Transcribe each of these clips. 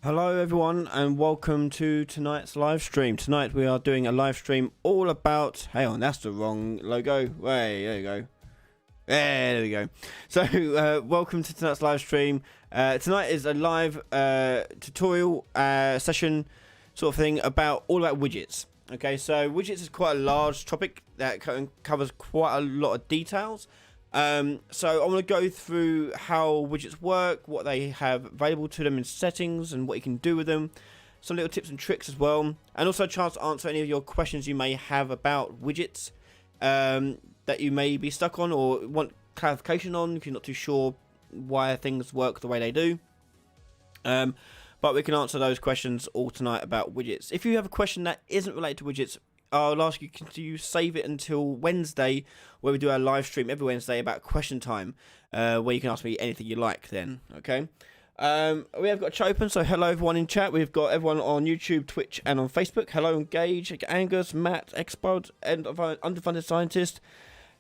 Hello everyone and welcome to tonight's live stream. Tonight we are doing a live stream all about... Hang on, that's the wrong logo. Wait, there you go. There we go. So welcome to tonight's live stream. Tonight is a live tutorial session sort of thing about all about widgets. Okay, so widgets is quite a large topic that covers quite a lot of details. So I'm going to go through how widgets work, what they have available to them in settings and what you can do with them, some little tips and tricks as well, and also a chance to answer any of your questions you may have about widgets that you may be stuck on or want clarification on if you're not too sure why things work the way they do. But we can answer those questions all tonight about widgets. If you have a question that isn't related to widgets, I'll ask you to save it until Wednesday, where we do our live stream every Wednesday about question time, where you can ask me anything you like then, okay? We have got chat open, so hello everyone in chat. We've got everyone on YouTube, Twitch, and on Facebook. Hello, Engage, Angus, Matt, Expod, and Underfunded Scientist.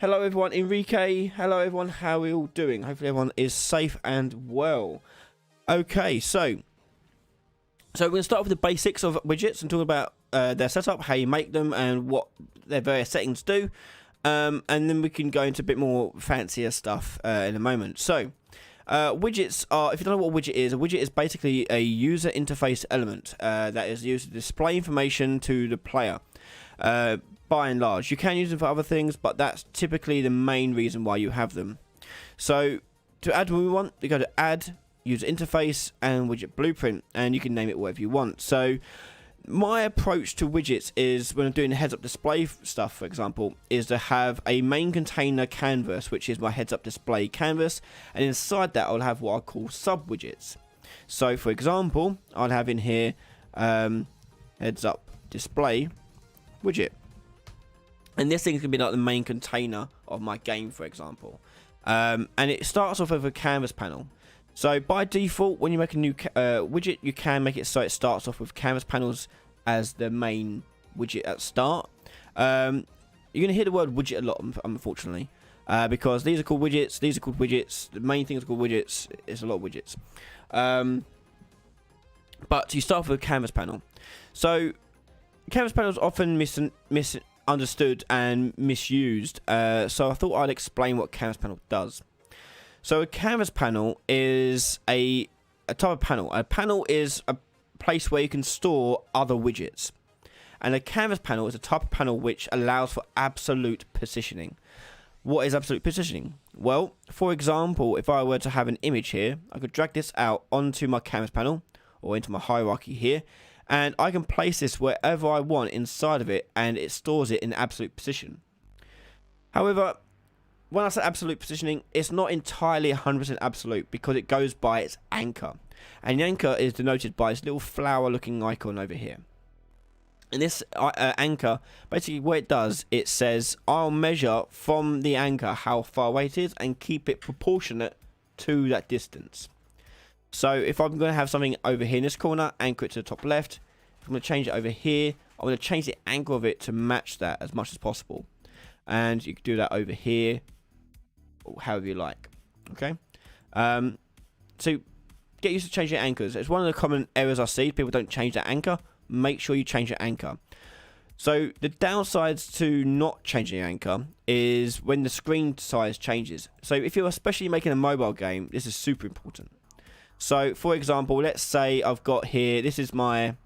Hello everyone, Enrique. Hello everyone, how are we all doing? Hopefully everyone is safe and well. Okay, so we're going to start with the basics of widgets and talk about their setup, how you make them, and what their various settings do. And then we can go into a bit more fancier stuff in a moment. So, widgets are, if you don't know what a widget is basically a user interface element that is used to display information to the player. By and large, you can use them for other things, but that's typically the main reason why you have them. So, to add what we want, we go to Add, User Interface, and Widget Blueprint, and you can name it whatever you want. So, my approach to widgets is, when I'm doing heads-up display stuff, for example, is to have a main container canvas, which is my heads-up display canvas, and inside that I'll have what I call sub-widgets. So, for example, I'll have in here heads-up display widget. And this thing's going to be like the main container of my game, for example. And it starts off with a canvas panel. So by default, when you make a new widget, you can make it so it starts off with canvas panels as the main widget at start. You're going to hear the word widget a lot, unfortunately, because these are called widgets, these are called widgets, the main thing is called widgets, it's a lot of widgets. But you start off with a canvas panel. So canvas panels are often misunderstood and misused, so I thought I'd explain what canvas panel does. So a canvas panel is a type of panel. A panel is a place where you can store other widgets. And a canvas panel is a type of panel which allows for absolute positioning. What is absolute positioning? Well, for example, if I were to have an image here, I could drag this out onto my canvas panel or into my hierarchy here, and I can place this wherever I want inside of it, and it stores it in absolute position. However, when I say absolute positioning, it's not entirely 100% absolute, because it goes by its anchor. And the anchor is denoted by this little flower looking icon over here. And this anchor, basically what it does, it says I'll measure from the anchor how far away it is and keep it proportionate to that distance. So if I'm going to have something over here in this corner, anchor it to the top left. If I'm going to change it over here, I'm going to change the angle of it to match that as much as possible. And you can do that over here, or however you like. Okay. So get used to changing anchors. It's one of the common errors I see. People don't change their anchor. Make sure you change your anchor. So the downsides to not changing your anchor is when the screen size changes. So if you're especially making a mobile game, this is super important. So for example, let's say I've got here, this is my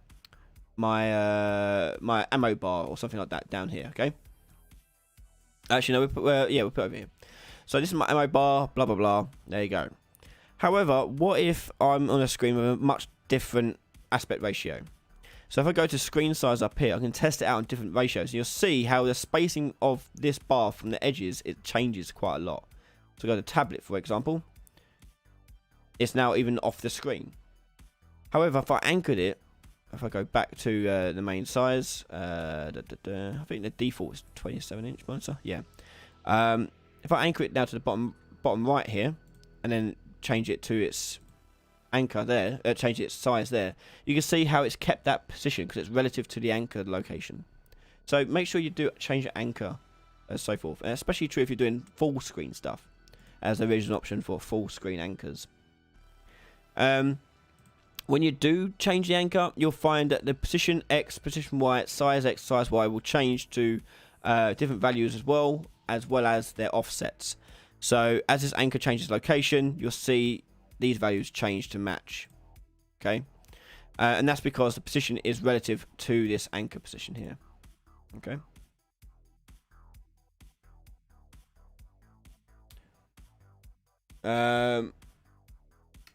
ammo bar or something like that down here, okay? Actually, no, we'll put it over here. So this is my ammo bar, blah, blah, blah. There you go. However, what if I'm on a screen with a much different aspect ratio? So if I go to screen size up here, I can test it out in different ratios. And you'll see how the spacing of this bar from the edges, it changes quite a lot. So go to tablet, for example. It's now even off the screen. However, if I anchored it, if I go back to the main size, I think the default is 27-inch monitor. Yeah. If I anchor it down to the bottom right here, and then change it to its anchor there, change its size there, you can see how it's kept that position because it's relative to the anchor location. So make sure you do change your anchor and so forth, and especially true if you're doing full screen stuff, as there is an option for full screen anchors. When you do change the anchor, you'll find that the position X, position Y, size X, size Y will change to different values as well as their offsets. So as this anchor changes location, you'll see these values change to match. Okay, and that's because the position is relative to this anchor position here. Okay.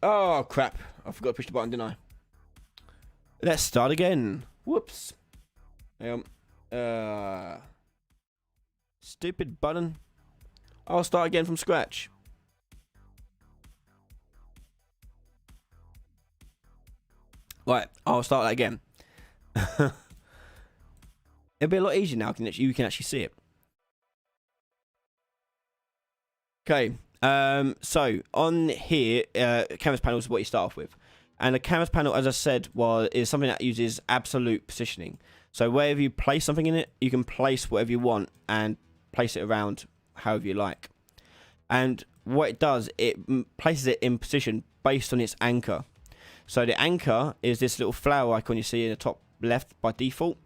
Oh crap! I forgot to push the button, didn't I? Let's start again. Whoops. Stupid button. I'll start again from scratch. Right, I'll start that again. It'll be a lot easier now. You can actually see it. Okay. So on here, canvas panel is what you start off with, and the canvas panel, as I said, is something that uses absolute positioning. So wherever you place something in it, you can place whatever you want and place it around however you like. And what it does, it places it in position based on its anchor. So the anchor is this little flower icon you see in the top left by default.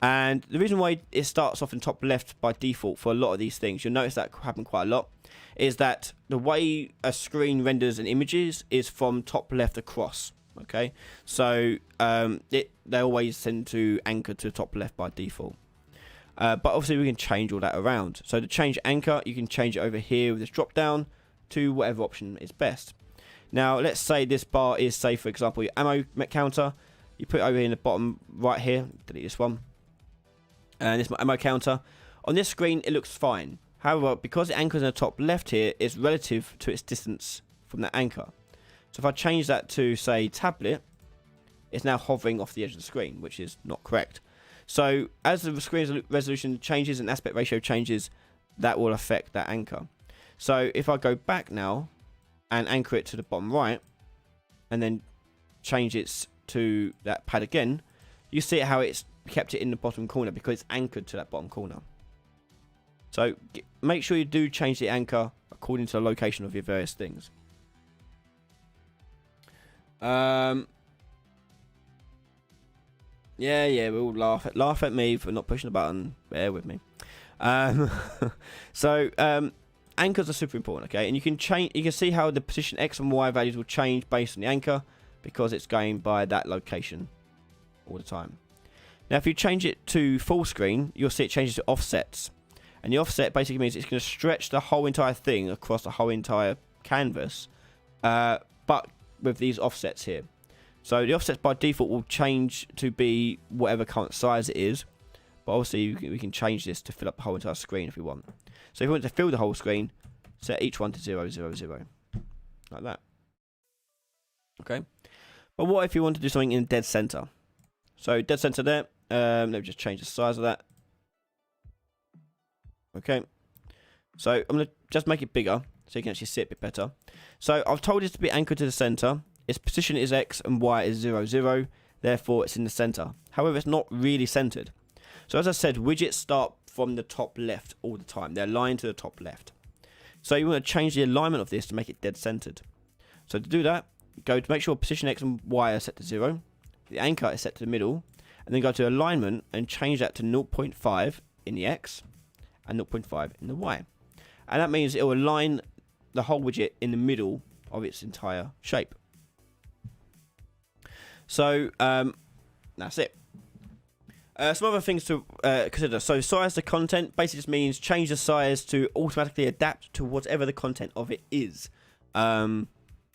And the reason why it starts off in top left by default for a lot of these things, you'll notice that happen quite a lot, is that the way a screen renders an images is from top left across. Okay, so they always tend to anchor to top left by default. But obviously we can change all that around. So to change anchor, you can change it over here with this drop down to whatever option is best. Now let's say this bar is, say for example, your ammo counter. You put it over in the bottom right here. Delete this one. And this is my ammo counter. On this screen it looks fine. However, because it anchors in the top left here, it's relative to its distance from the anchor. So if I change that to, say, tablet, it's now hovering off the edge of the screen, which is not correct. So as the screen resolution changes and aspect ratio changes, that will affect that anchor. So if I go back now and anchor it to the bottom right, and then change it to that pad again, you see how it's kept it in the bottom corner because it's anchored to that bottom corner. So make sure you do change the anchor according to the location of your various things. Yeah, we'll laugh at me for not pushing the button. Bear with me. Anchors are super important, okay? And you can see how the position X and Y values will change based on the anchor because it's going by that location all the time. Now, if you change it to full screen, you'll see it changes to offsets. And the offset basically means it's going to stretch the whole entire thing across the whole entire canvas, but with these offsets here. So the offsets by default will change to be whatever current size it is, but obviously we can change this to fill up the whole entire screen if we want. So if we want to fill the whole screen, set each one to 0, 0, 0, like that. Okay. But what if you want to do something in dead center? So dead center there. Let me just change the size of that. Okay. So I'm going to just make it bigger so you can actually see it a bit better. So I've told it to be anchored to the center. Its position is X and Y is 0, 0. Therefore, it's in the center. However, it's not really centered. So as I said, widgets start from the top left all the time. They're aligned to the top left. So you want to change the alignment of this to make it dead centered. So to do that, go to make sure position X and Y are set to 0. The anchor is set to the middle. And then go to alignment and change that to 0.5 in the X and 0.5 in the Y. And that means it will align the whole widget in the middle of its entire shape. So that's it. Some other things to consider. So size the content basically just means change the size to automatically adapt to whatever the content of it is,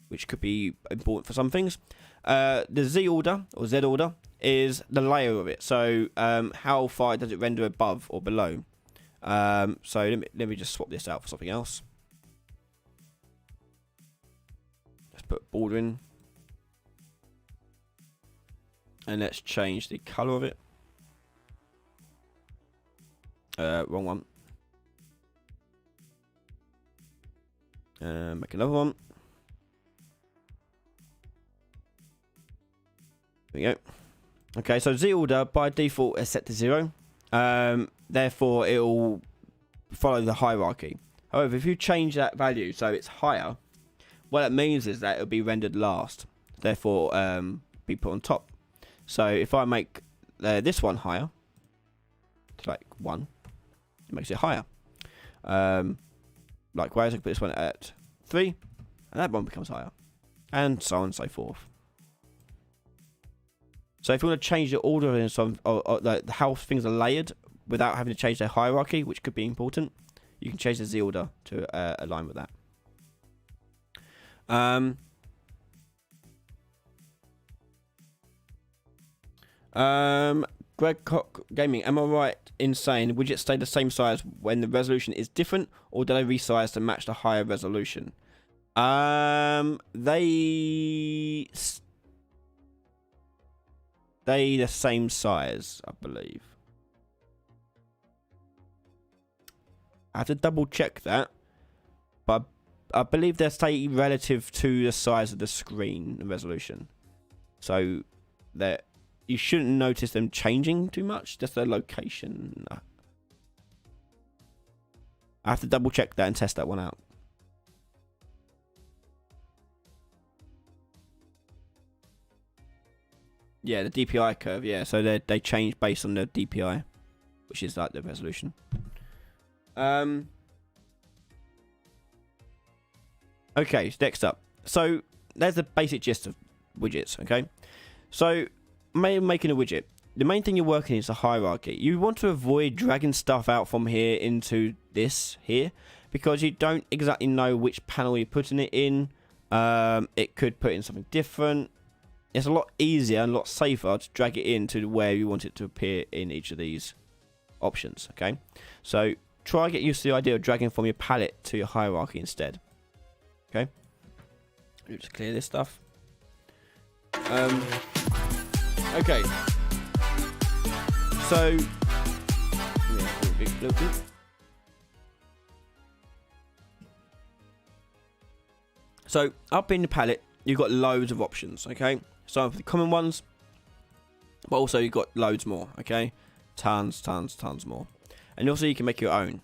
which could be important for some things. The Z order or Z order is the layer of it. So how far does it render above or below? So let me just swap this out for something else. Let's put border in. And let's change the color of it. Wrong one. Make another one. There we go. Okay, so Z order by default is set to 0. Therefore, it will follow the hierarchy. However, if you change that value so it's higher, what that means is that it will be rendered last. Therefore, be put on top. So if I make this one higher, to like 1, it makes it higher. Likewise, I can put this one at 3, and that one becomes higher, and so on and so forth. So if you want to change the order in some, or how things are layered without having to change their hierarchy, which could be important, you can change the Z order to align with that. Greg Cock Gaming, am I right in saying widgets stay the same size when the resolution is different, or do they resize to match the higher resolution? They the same size, I believe. I have to double check that, but I believe they stay relative to the size of the screen and resolution. So that you shouldn't notice them changing too much, just their location. I have to double check that and test that one out. Yeah, the DPI curve, yeah. So they change based on the DPI, which is like the resolution. Okay, so next up. So there's the basic gist of widgets, okay? So making a widget, the main thing you're working is a hierarchy. You want to avoid dragging stuff out from here into this here, because you don't exactly know which panel you're putting it in. It could put in something different. It's a lot easier and a lot safer to drag it into where you want it to appear in each of these options, okay? So try and get used to the idea of dragging from your palette to your hierarchy instead, okay? Let me just clear this stuff. Okay. So up in the palette, you've got loads of options, okay? So for the common ones, but also you've got loads more, okay? Tons more. And also you can make your own.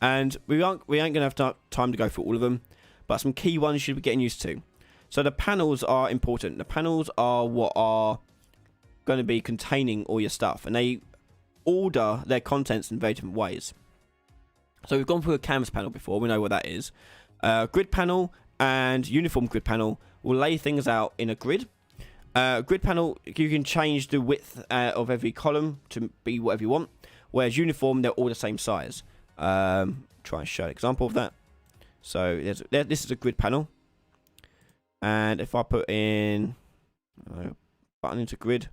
And we ain't gonna have time to go through all of them, but some key ones you should be getting used to. So the panels are important. The panels are what are going to be containing all your stuff, and they order their contents in very different ways. So we've gone through a canvas panel before. We know what that is. Grid panel and uniform grid panel will lay things out in a grid. Grid panel, you can change the width of every column to be whatever you want, whereas uniform, they're all the same size. Try and show an example of that. So this is a grid panel, and if I put in button into grid,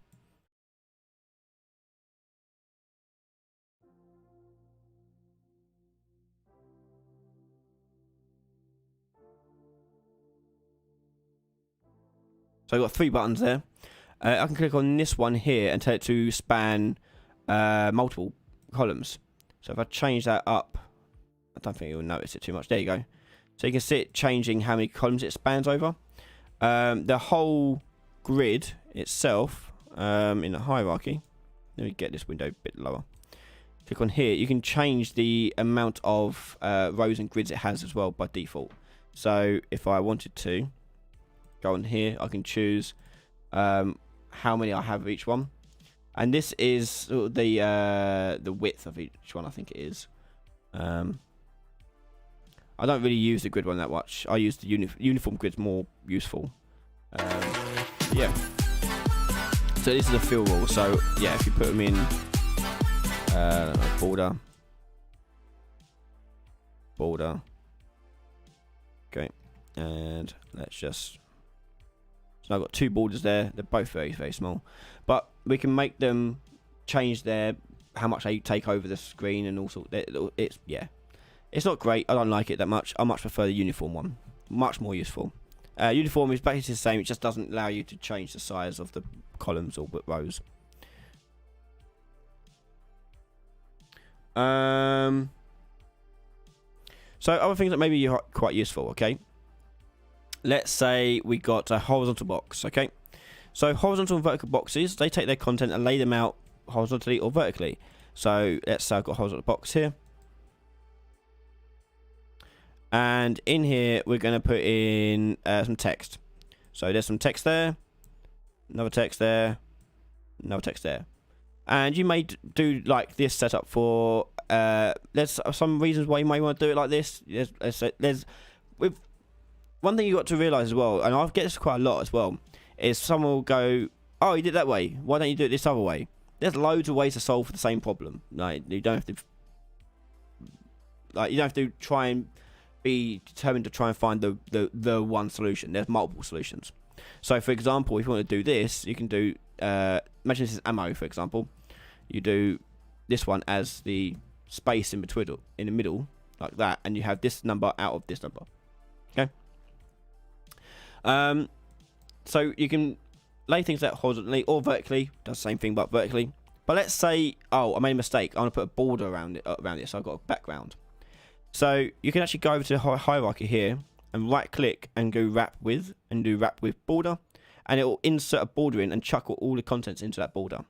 so I've got 3 buttons there. I can click on this one here and tell it to span multiple columns. So if I change that up, I don't think you'll notice it too much. There you go. So you can see it changing how many columns it spans over. The whole grid itself, in the hierarchy, let me get this window a bit lower. Click on here. You can change the amount of rows and grids it has as well by default. So if I wanted to, go on here. I can choose how many I have of each one, and this is sort of the width of each one. I think it is. I don't really use the grid one that much. I use the uniform grid's more useful. Yeah. So this is a fill rule. So yeah, if you put them in border. Okay, and let's just. So I've got two borders there. They're both very, very small, but we can make them change how much they take over the screen and also it's it's not great. I don't like it that much. I much prefer the uniform one. Much more useful. Uniform is basically the same. It just doesn't allow you to change the size of the columns or rows. So other things that maybe are quite useful. Okay. Let's say we got a horizontal box. Okay. So horizontal and vertical boxes, they take their content and lay them out horizontally or vertically. So let's say I've got a horizontal box here. And in here, we're going to put in some text. So there's some text there, another text there, another text there. And you may do like this setup for, there's some reasons why you may want to do it like this. With one thing you got to realise as well, and I get this quite a lot as well, is someone will go, oh, you did it that way. Why don't you do it this other way? There's loads of ways to solve the same problem. Like you don't have to try and be determined to try and find the one solution. There's multiple solutions. So for example, if you want to do this, you can do imagine this is ammo, for example. You do this one as the space in the middle, like that, and you have this number out of this number. Okay. So you can lay things out horizontally or vertically. Does the same thing but vertically. But let's say, oh, I made a mistake. I want to put a border around it, so I've got a background. So you can actually go over to the hierarchy here and right click and go wrap with and do wrap with border, and it will insert a border in and chuck all the contents into that border.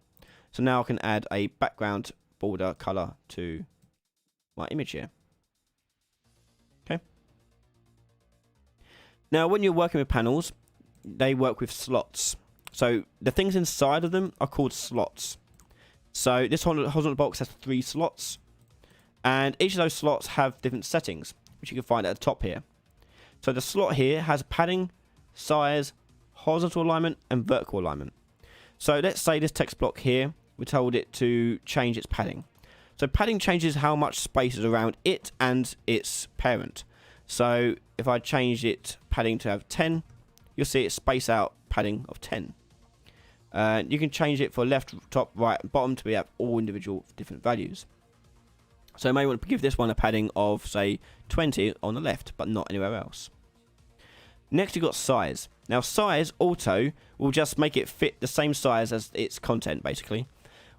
So now I can add a background border color to my image here. Okay. Now when you're working with panels, they work with slots. So the things inside of them are called slots. So this horizontal box has 3 slots. And each of those slots have different settings, which you can find at the top here. So the slot here has padding, size, horizontal alignment, and vertical alignment. So let's say this text block here, we told it to change its padding. So padding changes how much space is around it and its parent. So if I change it padding to have 10, you'll see it space out padding of 10. You can change it for left, top, right, and bottom to have all individual different values. So you may want to give this one a padding of, say, 20 on the left, but not anywhere else. Next, you've got size. Now, size auto will just make it fit the same size as its content, basically.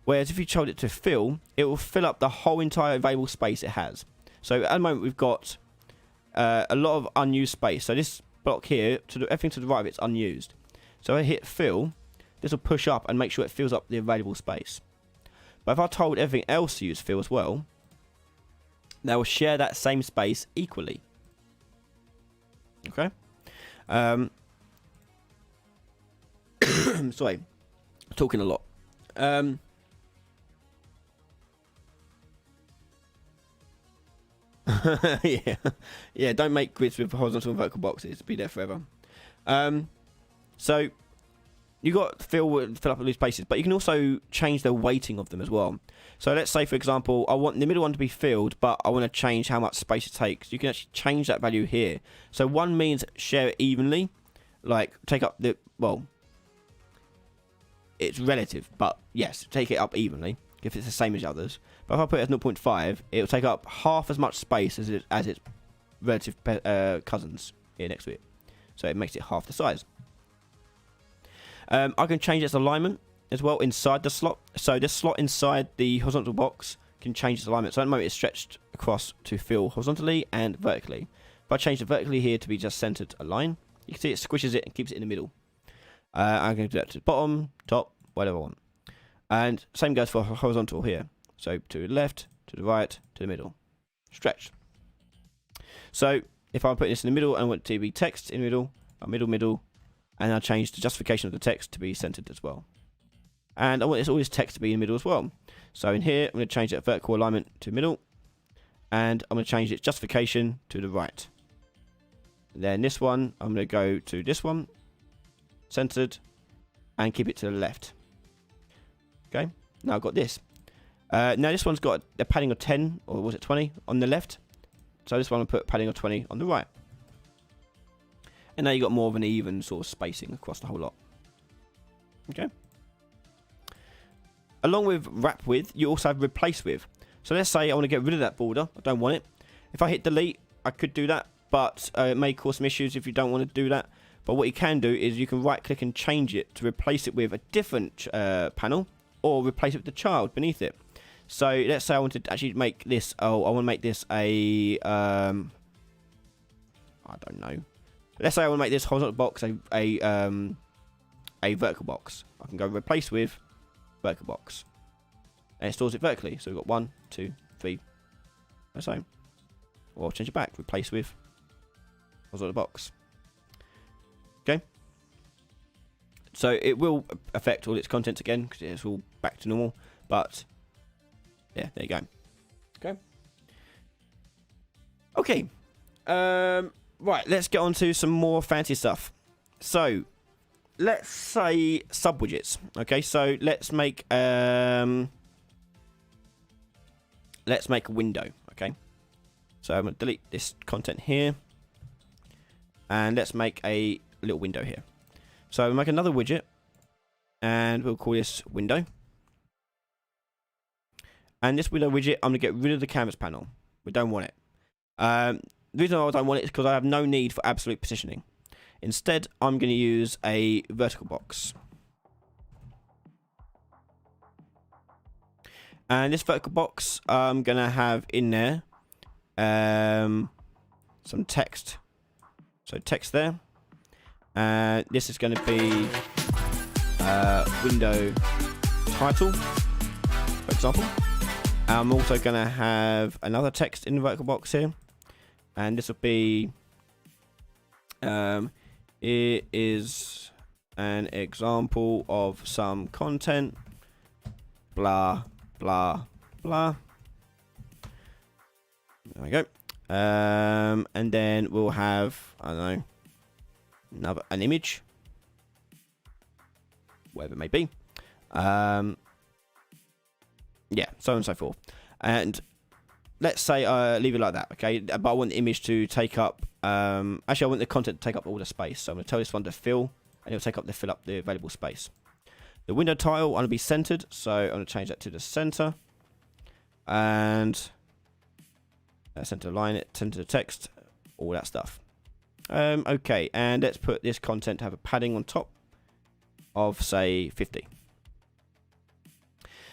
Whereas if you told it to fill, it will fill up the whole entire available space it has. So at the moment, we've got a lot of unused space. So this block here, everything to the right of it's unused. So I hit fill, this will push up and make sure it fills up the available space. But if I told everything else to use fill as well, they will share that same space equally. Okay. Sorry, talking a lot. Yeah. Don't make grids with horizontal and vertical boxes. Be there forever. So you got fill up all these spaces, but you can also change the weighting of them as well. So let's say, for example, I want the middle one to be filled, but I want to change how much space it takes. You can actually change that value here. So one means share it evenly, like take up it's relative, but yes, take it up evenly if it's the same as the others. But if I put it as 0.5, it will take up half as much space as its relative cousins here next to it. So it makes it half the size. I can change its alignment as well inside the slot. So this slot inside the horizontal box can change its alignment. So at the moment it's stretched across to fill horizontally and vertically. If I change it vertically here to be just centered align, you can see it squishes it and keeps it in the middle. I'm going to do that to bottom, top, whatever I want. And same goes for horizontal here. So to the left, to the right, to the middle. Stretch. So if I put this in the middle and want it to be text in the middle, middle, And I'll change the justification of the text to be centered as well. And I want all this text to be in the middle as well. So in here, I'm going to change that vertical alignment to middle. And I'm going to change its justification to the right. And then this one, I'm going to go to this one, centered, and keep it to the left. Okay, now I've got this. Now this one's got a padding of 10, or was it 20, on the left. So this one I'll put padding of 20 on the right. And now you've got more of an even sort of spacing across the whole lot. Okay. Along with wrap with, you also have replace with. So let's say I want to get rid of that border. I don't want it. If I hit delete, I could do that. But it may cause some issues if you don't want to do that. But what you can do is you can right click and change it to replace it with a different panel. Or replace it with the child beneath it. So let's say I want to actually make this. Oh, I want to make this a. I don't know. Let's say I want to make this horizontal box a vertical box. I can go replace with vertical box, and it stores it vertically. So we've got 1, 2, 3, the same. Or I'll change it back. Replace with horizontal box. Okay. So it will affect all its contents again because it's all back to normal. But yeah, there you go. Okay. Okay. Right, let's get on to some more fancy stuff. So, let's say sub-widgets. Okay, so let's make a window, okay? So I'm going to delete this content here. And let's make a little window here. So we'll make another widget. And we'll call this window. And this window widget, I'm going to get rid of the canvas panel. We don't want it. The reason I don't want it is because I have no need for absolute positioning. Instead, I'm going to use a vertical box. And this vertical box, I'm going to have in there some text. So text there. And this is going to be window title, for example. I'm also going to have another text in the vertical box here. And this will be, it is an example of some content, blah, blah, blah. There we go. And then we'll have, I don't know, an image, whatever it may be. Yeah, so on and so forth. And let's say leave it like that, okay? But I want the image to take up, actually I want the content to take up all the space. So I'm going to tell this one to fill, and it'll take up fill up the available space. The window title, I'm going to be centered, so I'm going to change that to the center. And center line it, center the text, all that stuff. Okay, and let's put this content to have a padding on top of, say, 50.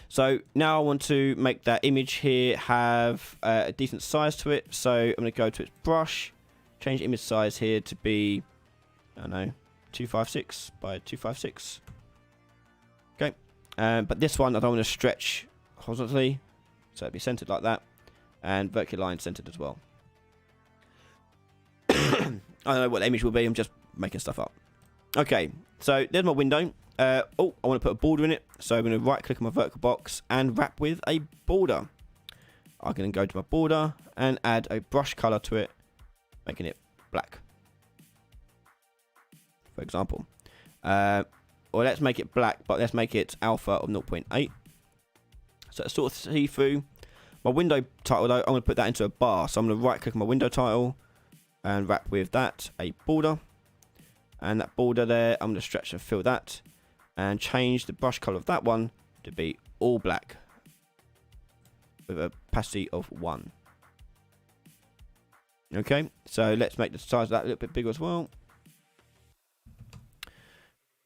So now I want to make that image here have a decent size to it. So I'm going to go to its brush, change image size here to be, I don't know, 256 by 256. Okay, but this one I don't want to stretch horizontally, so it'll be centered like that, and vertical line centered as well. I don't know what the image will be. I'm just making stuff up. Okay, so there's my window. I want to put a border in it, so I'm going to right click on my vertical box and wrap with a border. I'm going to go to my border and add a brush color to it, making it black, for example. Or let's make it black, but let's make it alpha of 0.8. So it's sort of see through. My window title though, I'm going to put that into a bar. So I'm going to right click on my window title and wrap with that a border. And that border there, I'm going to stretch and fill that. And change the brush color of that one to be all black with a opacity of 1. Okay, so let's make the size of that a little bit bigger as well.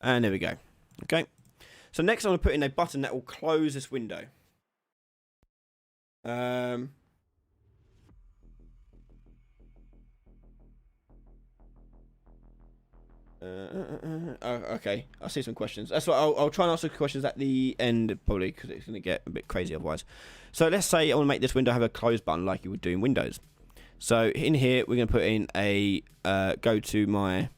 And there we go. Okay, so next I'm going to put in a button that will close this window. Okay, I see some questions. That's what I'll try and answer questions at the end, probably, because it's going to get a bit crazy otherwise. So let's say I want to make this window have a close button like you would do in Windows. So in here we're going to put in a go to my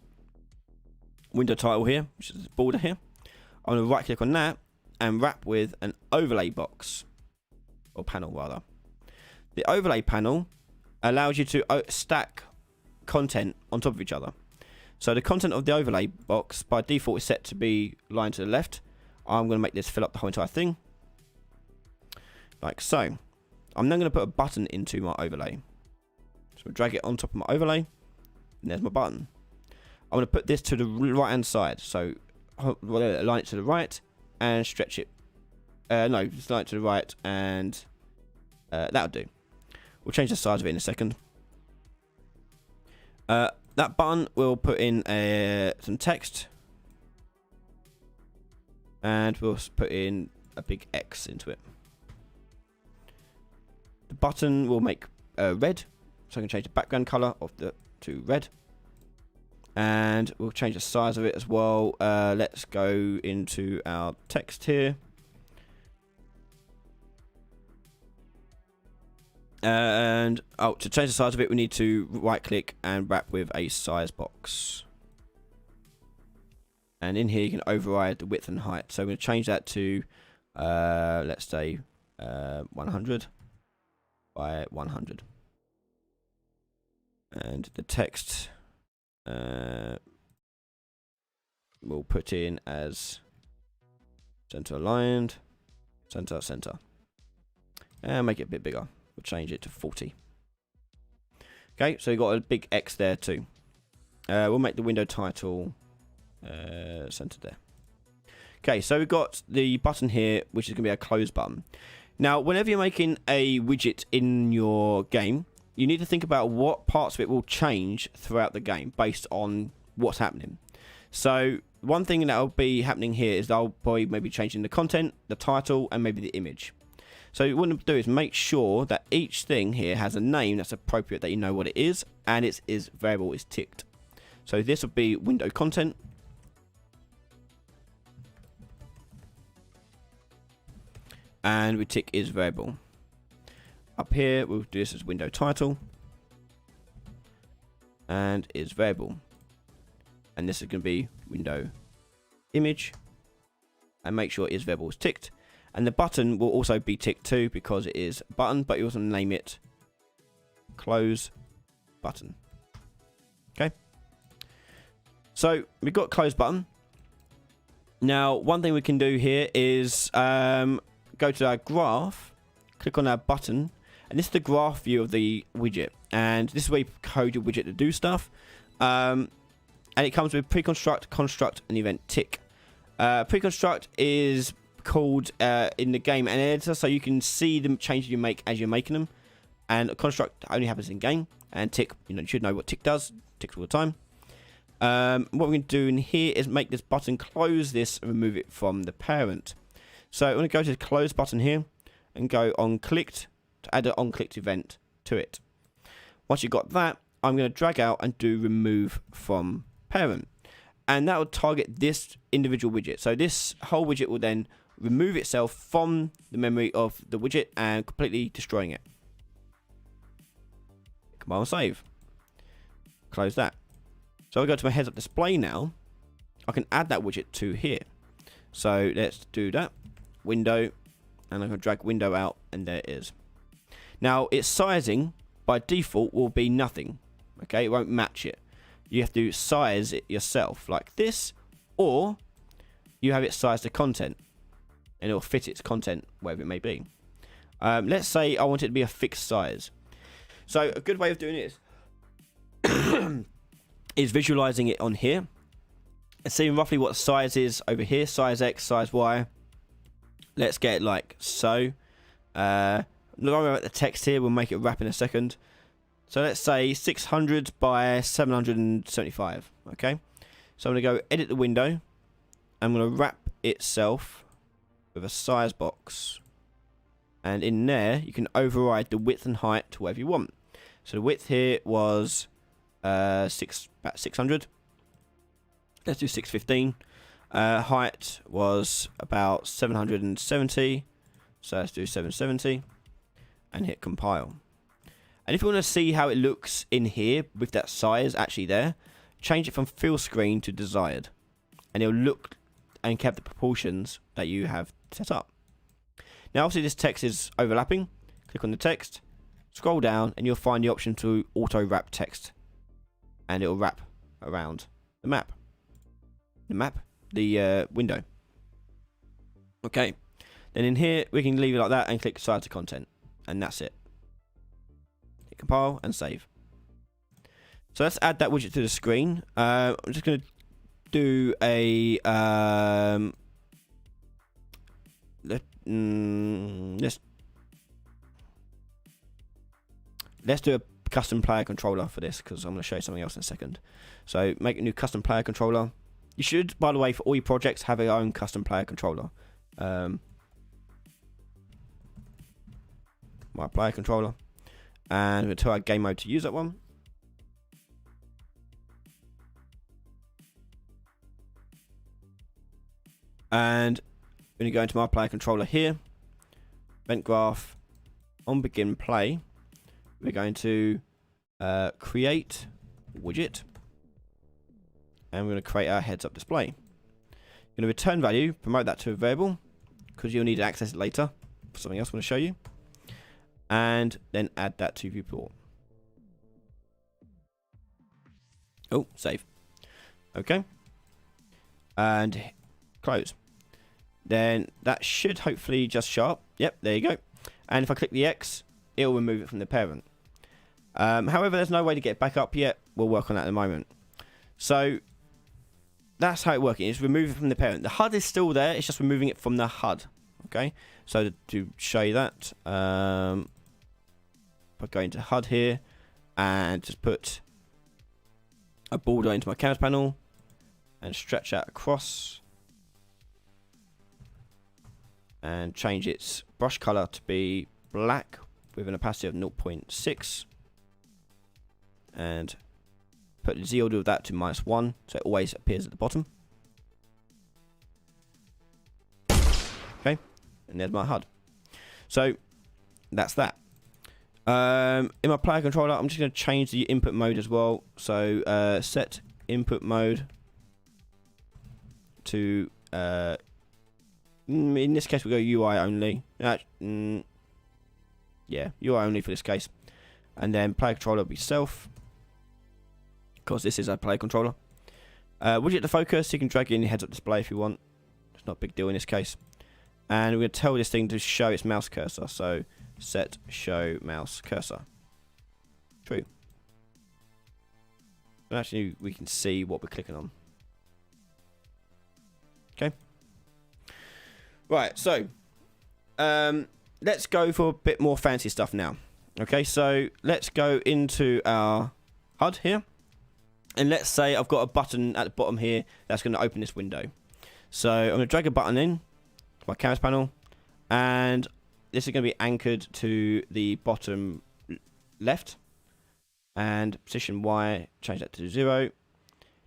window title here, which is this border here. I'm going to right click on that and wrap with an overlay box, or panel rather. The overlay panel allows you to stack content on top of each other. So the content of the overlay box by default is set to be aligned to the left. I'm going to make this fill up the whole entire thing, like so. I'm then going to put a button into my overlay. So I'll drag it on top of my overlay, and there's my button. I'm going to put this to the right hand side, so align it to the right and stretch it. No, just align it to the right, and that'll do. We'll change the size of it in a second. That button will put in some text, and we'll put in a big X into it. The button will make red, so I can change the background color to red, and we'll change the size of it as well. Let's go into our text here, and to change the size of it, we need to right click and wrap with a size box. And in here you can override the width and height. So I'm going to change that to let's say 100 by 100. And the text we'll put in as center aligned, center, and make it a bit bigger. We'll change it to 40. Okay, so you've got a big X there too. We'll make the window title centered there. Okay, so we've got the button here, which is going to be a close button. Now, whenever you're making a widget in your game, you need to think about what parts of it will change throughout the game based on what's happening. So one thing that will be happening here is they'll probably maybe changing the content, the title, and maybe the image. So what you want to do is make sure that each thing here has a name that's appropriate, that you know what it is, and its variable is ticked. So this would be window content. And we tick is variable. Up here, we'll do this as window title. And is variable. And this is going to be window image. And make sure is variable is ticked. And the button will also be ticked too, because it is a button, but you also name it close button. Okay. So we've got close button. Now, one thing we can do here is go to our graph, click on our button, and this is the graph view of the widget. And this is where you code your widget to do stuff. And it comes with pre-construct, construct, and event tick. Pre-construct is called in the game an editor, so you can see the changes you make as you're making them. And construct only happens in game. And tick, you should know what tick does. Ticks all the time. What we're going to do in here is make this button close this and remove it from the parent. So I'm going to go to the close button here and go on clicked to add an on clicked event to it. Once you've got that, I'm going to drag out and do remove from parent. And that will target this individual widget. So this whole widget will then remove itself from the memory of the widget and completely destroying it. Command save. Close that. So I go to my heads up display now. I can add that widget to here. So let's do that. Window, and I'm going to drag window out, and there it is. Now its sizing by default will be nothing. Okay, it won't match it. You have to size it yourself like this, or you have it sized to content, and it'll fit its content wherever it may be. Let's say I want it to be a fixed size. So a good way of doing it is visualizing it on here and seeing roughly what size is over here, size X, size Y. Let's get it like so. Not worry about the text here, we'll make it wrap in a second. So let's say 600 by 775. Okay, so I'm going to go edit the window. I'm going to wrap itself with a size box, and in there you can override the width and height to whatever you want. So the width here was about 600. Let's do 615. Height was about 770, so let's do 770 and hit compile. And if you want to see how it looks in here with that size actually there, change it from fill screen to desired. and it'll look and keep the proportions that you have set up. Now obviously this text is overlapping. Click on the text, scroll down, and you'll find the option to auto wrap text, and it'll wrap around the map. The window. Okay, then in here we can leave it like that and click Side to Content, and that's it. Hit compile and save. So let's add that widget to the screen. I'm just going to do a let's do a custom player controller for this, because I'm going to show you something else in a second. So make a new custom player controller. You should, by the way, for all your projects, have your own custom player controller. My player controller, and I'm going to tell our game mode to use that one. And I'm going to go into my player controller here, event graph, on begin play. We're going to create widget, and we're going to create our heads up display. Going to return value, promote that to a variable, because you'll need to access it later for something else I'm going to show you, and then add that to viewport. Oh, save. Okay, and close. Then that should hopefully just show up. Yep, there you go. And if I click the X, it'll remove it from the parent. However, there's no way to get it back up yet. We'll work on that in a moment. So that's how it works. It's removing it from the parent. The HUD is still there. It's just removing it from the HUD. Okay. So to show you that, if I go into HUD here and just put a border into my canvas panel and stretch that across, and change its brush color to be black with an opacity of 0.6, and put the Z order of that to -1, so it always appears at the bottom. Okay, and there's my HUD. So that's that. In my player controller, I'm just going to change the input mode as well. So set input mode to in this case, we go UI only. Yeah, UI only for this case. And then player controller will be self, because this is a player controller. Widget to focus, you can drag it in your heads up display if you want. It's not a big deal in this case. And we're going to tell this thing to show its mouse cursor. So set show mouse cursor. True. And actually, we can see what we're clicking on. Okay. Right, so let's go for a bit more fancy stuff now. Okay, so let's go into our HUD here, and let's say I've got a button at the bottom here that's going to open this window. So I'm going to drag a button in to my canvas panel, and this is going to be anchored to the bottom left, and position Y, change that to 0.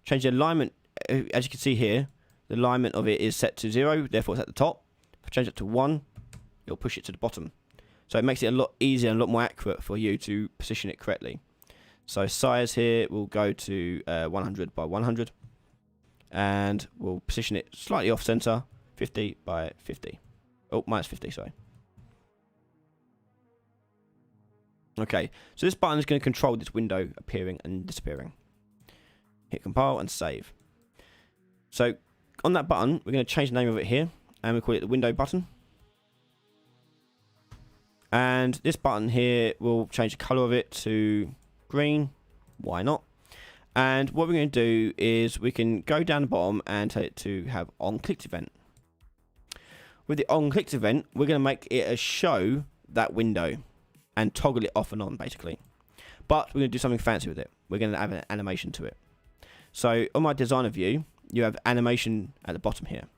Change the alignment, as you can see here, the alignment of it is set to 0, therefore it's at the top. If I change it to 1, it'll push it to the bottom. So it makes it a lot easier and a lot more accurate for you to position it correctly. So size here will go to 100 by 100. And we'll position it slightly off center, 50 by 50. Oh, -50, sorry. Okay, so this button is going to control this window appearing and disappearing. Hit compile and save. So on that button, we're going to change the name of it here, and we call it the window button. And this button here, we'll change the color of it to green. Why not? And what we're going to do is we can go down the bottom and tell it to have on-clicked event. With the on-clicked event, we're going to make it a show that window and toggle it off and on, basically. But we're going to do something fancy with it. We're going to add an animation to it. So on my designer view, you have animation at the bottom here.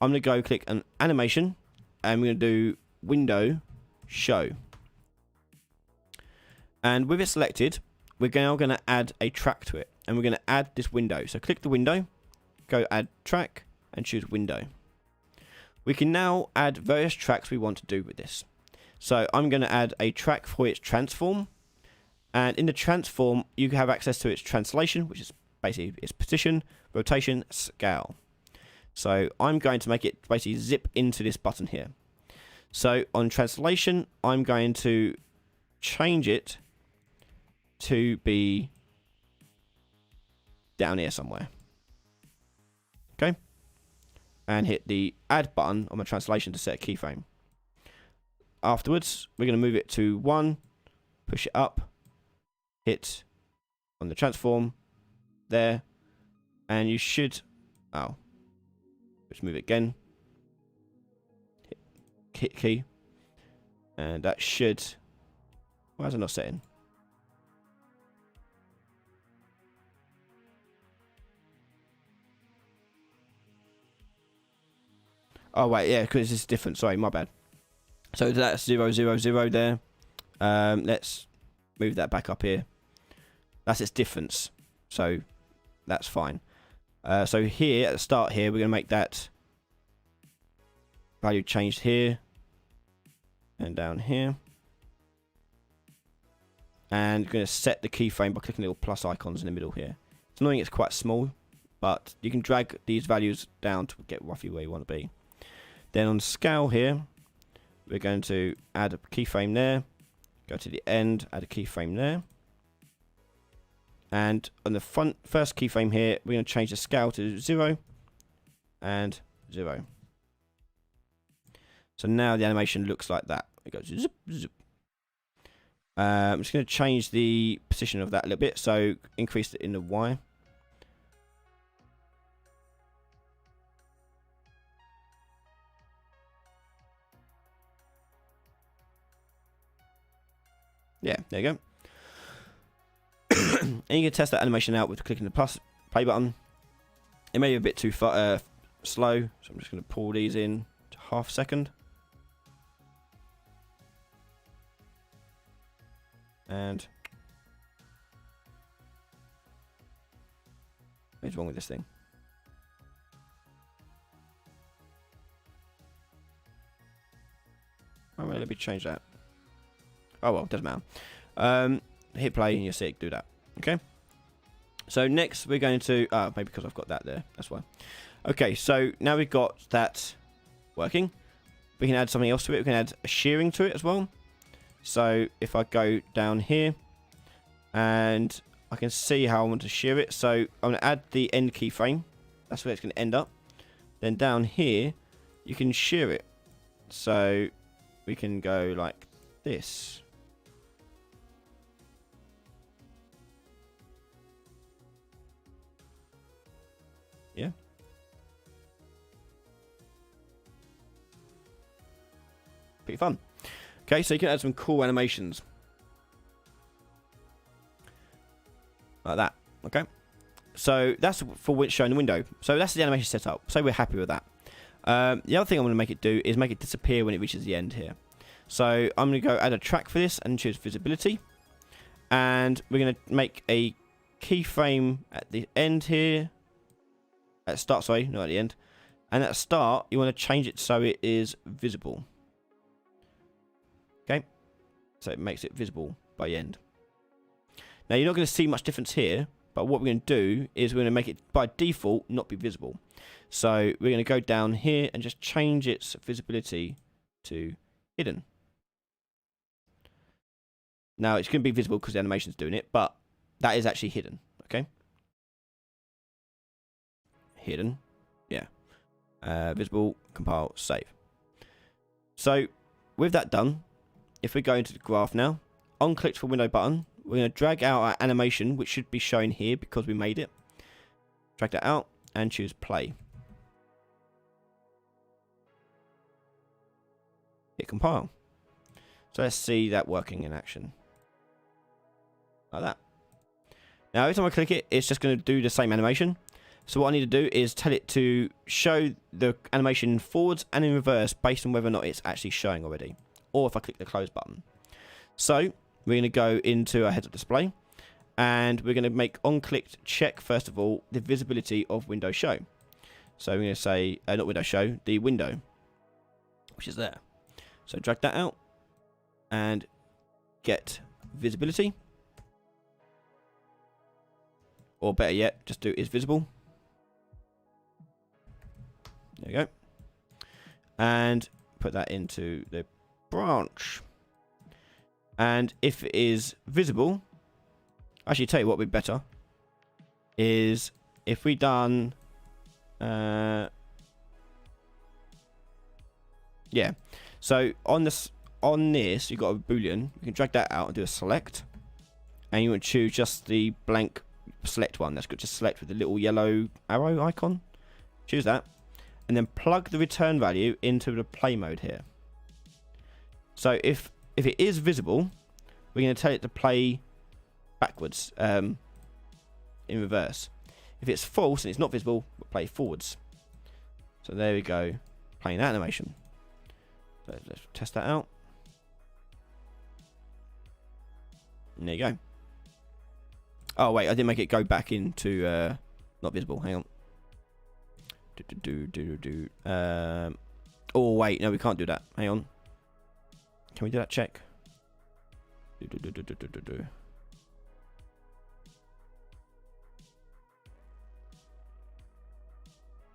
I'm going to go click on animation, and we're going to do window show. And with it selected, we're now going to add a track to it, and we're going to add this window. So click the window, go add track, and choose window. We can now add various tracks we want to do with this. So I'm going to add a track for its transform, and in the transform you have access to its translation, which is basically its position, rotation, scale. So I'm going to make it basically zip into this button here. So on translation, I'm going to change it to be down here somewhere. Okay. And hit the add button on my translation to set a keyframe. Afterwards, we're going to move it to 1, push it up, hit on the transform there, and you should, let's move it again, hit key, and that should, why is it not setting? Oh wait, yeah, because it's different, sorry, my bad. So that's 0, 0, 0 there. Let's move that back up here. That's its difference. So that's fine. So here at the start here, we're going to make that value changed here and down here. And we're going to set the keyframe by clicking the little plus icons in the middle here. It's annoying it's quite small, but you can drag these values down to get roughly where you want to be. Then on scale here, we're going to add a keyframe there, go to the end, add a keyframe there. And on the first keyframe here, we're going to change the scale to 0 and 0. So now the animation looks like that. It goes zip, zip. I'm just going to change the position of that a little bit, so increase it in the Y. Yeah, there you go. And you can test that animation out with clicking the plus play button. It may be a bit too slow, so I'm just going to pull these in to half a second. And what's wrong with this thing? Oh, well, let me change that. Oh well, doesn't matter. Hit play and you'll see it do that. Okay. So next we're going to maybe because I've got that there, that's why. Okay, so now we've got that working. We can add something else to it. We can add a shearing to it as well. So if I go down here and I can see how I want to shear it. So I'm going to add the end keyframe. That's where it's going to end up. Then down here you can shear it. So we can go like this. Yeah. Pretty fun. Okay, so you can add some cool animations. Like that. Okay. So that's for showing the window. So that's the animation setup. So we're happy with that. The other thing I'm going to make it do is make it disappear when it reaches the end here. So I'm going to go add a track for this and choose visibility. And we're going to make a keyframe at the end here. At start, sorry, not at the end. And at start, you want to change it so it is visible. Okay. So it makes it visible by the end. Now you're not going to see much difference here. But what we're going to do is we're going to make it by default not be visible. So we're going to go down here and just change its visibility to hidden. Now it's going to be visible because the animation's doing it, but that is actually hidden. Okay. Hidden. Yeah. Visible, compile, save. So with that done, if we go into the graph now, on-click for window button, we're going to drag out our animation, which should be shown here because we made it. Drag that out and choose play. Hit compile. So let's see that working in action. Like that. Now every time I click it, it's just going to do the same animation. So what I need to do is tell it to show the animation forwards and in reverse based on whether or not it's actually showing already. Or if I click the close button. So we're going to go into our heads-up display and we're going to make on-clicked check, first of all, the visibility of window show. So we're going to say, not window show, the window, which is there. So drag that out and get visibility. Or better yet, just do is visible. There you go. And put that into the branch. And if it is visible, actually tell you what would be better is if we done yeah. So on this you've got a boolean. You can drag that out and do a select. And you want to choose just the blank select one. That's good. Just select with the little yellow arrow icon. Choose that. And then plug the return value into the play mode here. So if it is visible, we're going to tell it to play backwards, in reverse. If it's false and it's not visible, we'll play forwards. So there we go, playing that animation. So let's test that out. And there you go. Oh wait, I didn't make it go back into not visible. Hang on. Oh wait, no, we can't do that. Hang on. Can we do that check?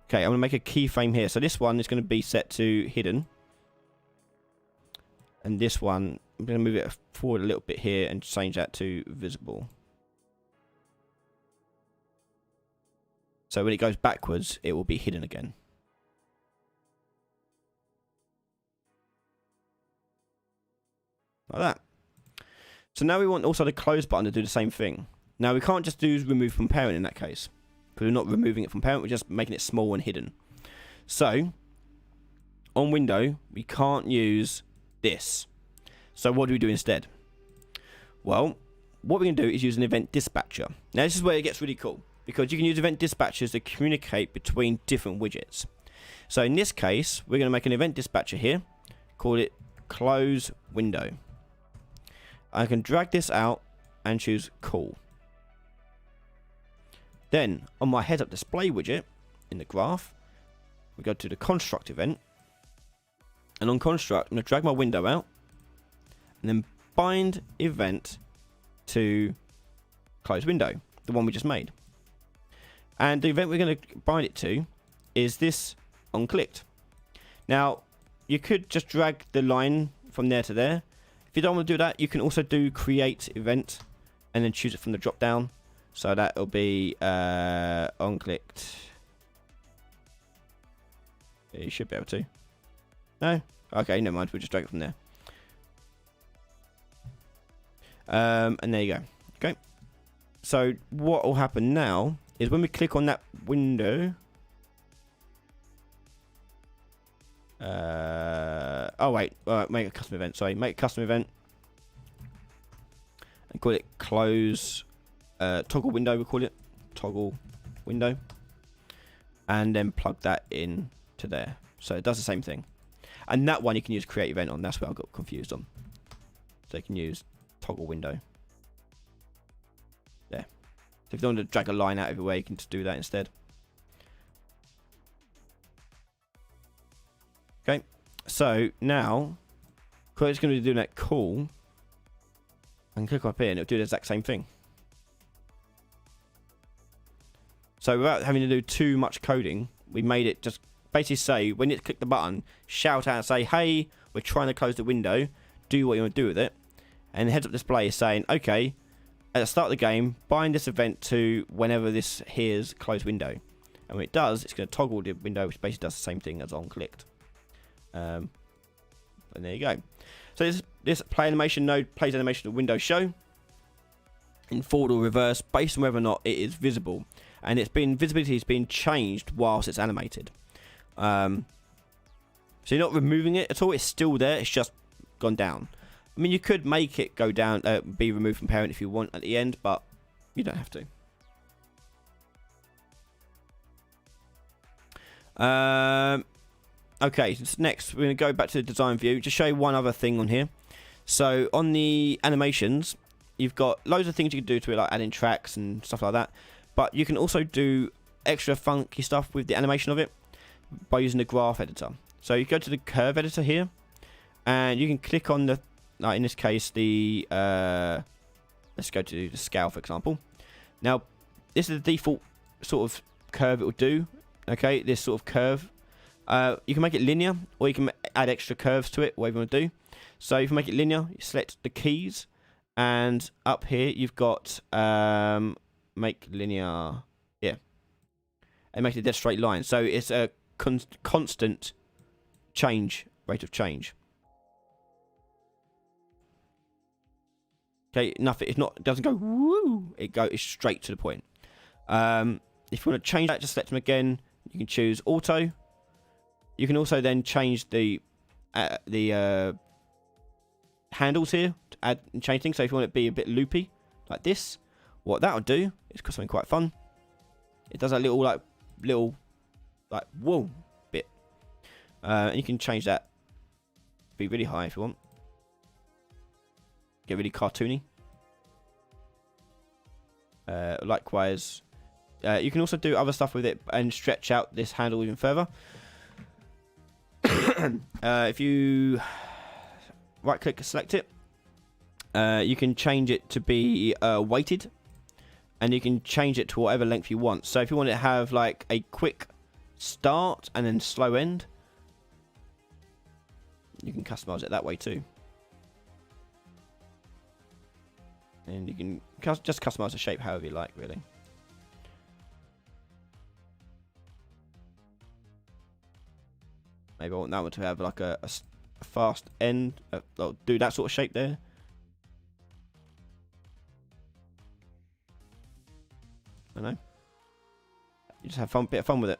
Okay, I'm going to make a keyframe here. So this one is going to be set to hidden. And this one, I'm going to move it forward a little bit here and change that to visible. So when it goes backwards, it will be hidden again. Like that. So now we want also the close button to do the same thing. Now we can't just do remove from parent in that case, because we're not removing it from parent, we're just making it small and hidden. So on window, we can't use this. So what do we do instead? Well, what we're going to do is use an event dispatcher. Now this is where it gets really cool, because you can use event dispatchers to communicate between different widgets. So in this case, we're going to make an event dispatcher here, call it close window. I can drag this out and choose call. Then on my heads up display widget in the graph, we go to the construct event, and on construct I'm going to drag my window out and then bind event to close window, the one we just made. And the event we're going to bind it to is this on clicked. Now you could just drag the line from there to there. If you don't want to do that, you can also do create event and then choose it from the drop down. So that will be on clicked. Yeah, you should be able to. No? Okay, never mind. We'll just drag it from there. And there you go. Okay. So what will happen now is when we click on that window. Oh wait, make a custom event. Sorry, make a custom event and call it close toggle window. We call it toggle window, and then plug that in to there. So it does the same thing. And that one you can use create event on. That's where I got confused on. So you can use toggle window there. So if you don't want to drag a line out everywhere, you can just do that instead. Okay, so now, because it's going to be doing that call, I can click up here and it'll do the exact same thing. So without having to do too much coding, we made it just basically say, when you click the button, shout out and say, hey, we're trying to close the window, do what you want to do with it. And the heads up display is saying, okay, at the start of the game, bind this event to whenever this hears close window. And when it does, it's going to toggle the window, which basically does the same thing as on clicked. And there you go. So this play animation node plays animation of window show in forward or reverse based on whether or not it is visible, and visibility has been changed whilst it's animated. So you're not removing it at all; it's still there. It's just gone down. I mean, you could make it go down, be removed from parent if you want at the end, but you don't have to. Okay, so next we're going to go back to the design view to show you one other thing on here. So on the animations, you've got loads of things you can do to it, like adding tracks and stuff like that. But you can also do extra funky stuff with the animation of it by using the graph editor. So you go to the curve editor here, and you can click on the, in this case, the let's go to the scale, for example. Now, this is the default sort of curve it will do. Okay, this sort of curve. You can make it linear, or you can add extra curves to it, whatever you want to do. So you can make it linear. You select the keys, and up here you've got make linear. Yeah, and make it a dead straight line. So it's a constant rate of change. Okay, nothing. It doesn't go woo. It's straight to the point. If you want to change that, just select them again. You can choose auto. You can also then change the handles here to add and change things. So if you want it to be a bit loopy, like this, what that'll do is something quite fun. It does that little whoa bit, and you can change that to be really high if you want. Get really cartoony. Likewise, you can also do other stuff with it and stretch out this handle even further. If you right click and select it, you can change it to be weighted, and you can change it to whatever length you want. So if you want it to have like a quick start and then slow end, you can customize it that way too. And you can just customize the shape however you like, really. Maybe I want that one to have like a fast end. I'll do that sort of shape there. I don't know. You just have a bit of fun with it.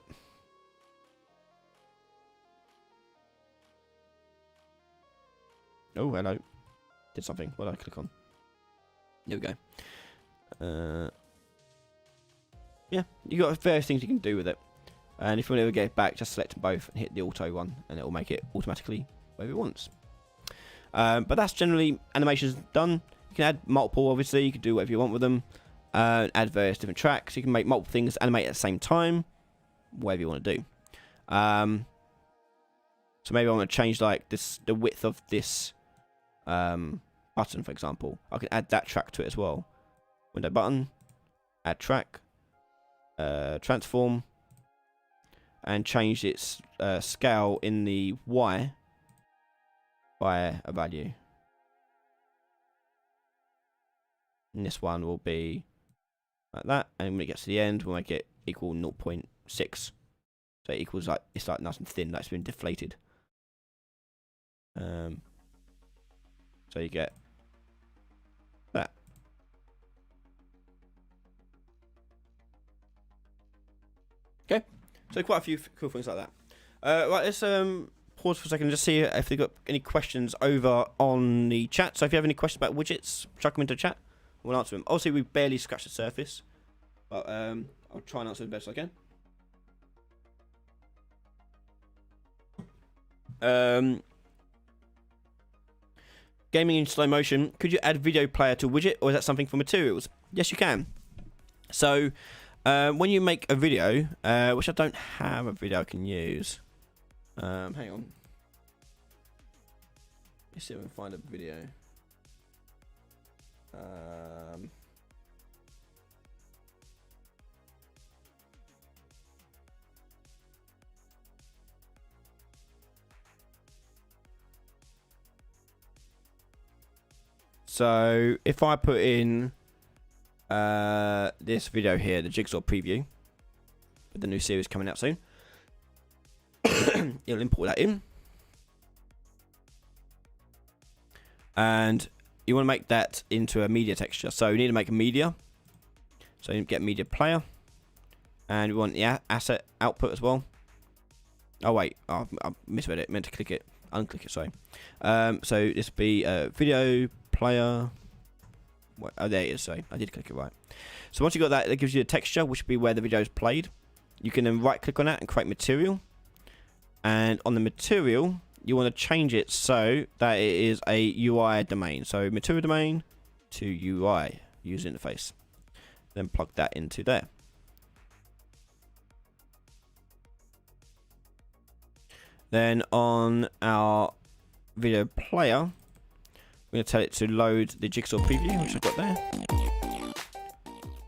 Oh, hello. Did something. What did I click on? There we go. Yeah, you got various things you can do with it. And if you want to get it back, just select both and hit the auto one, and it will make it automatically wherever it wants. But that's generally animations done. You can add multiple, obviously. You can do whatever you want with them. Add various different tracks. You can make multiple things animate at the same time. Whatever you want to do. So maybe I want to change like the width of this button, for example. I can add that track to it as well. Window button, add track, transform, and change its scale in the Y by a value. And this one will be like that, and when it gets to the end, we'll make it equal 0.6. So it equals like, it's like nice and thin, like it's been deflated. So you get that. Okay, so quite a few cool things like that. Right, let's pause for a second and just see if they've got any questions over on the chat. So if you have any questions about widgets, chuck them into the chat. We'll answer them. Obviously, we've barely scratched the surface, but I'll try and answer the best I can. Gaming in slow motion. Could you add video player to widget, or is that something for materials? Yes, you can. So when you make a video, which I don't have a video I can use. Hang on. Let's see if we can find a video. So if I put in this video here, the Jigsaw preview, with the new series coming out soon, it'll import that in, and you want to make that into a media texture. So you need to make a media. So you get media player, and we want the asset output as well. Oh wait, I misread it. Meant to click it, unclick it. Sorry. So this will be video player. What? Oh, there it is. Sorry, I did click it right. So once you got that, it gives you a texture, which will be where the video is played. You can then right click on that and create material. And on the material, you want to change it so that it is a UI domain. So material domain to UI user interface. Then plug that into there. Then on our video player, we're going to tell it to load the Jigsaw preview, which I've got there.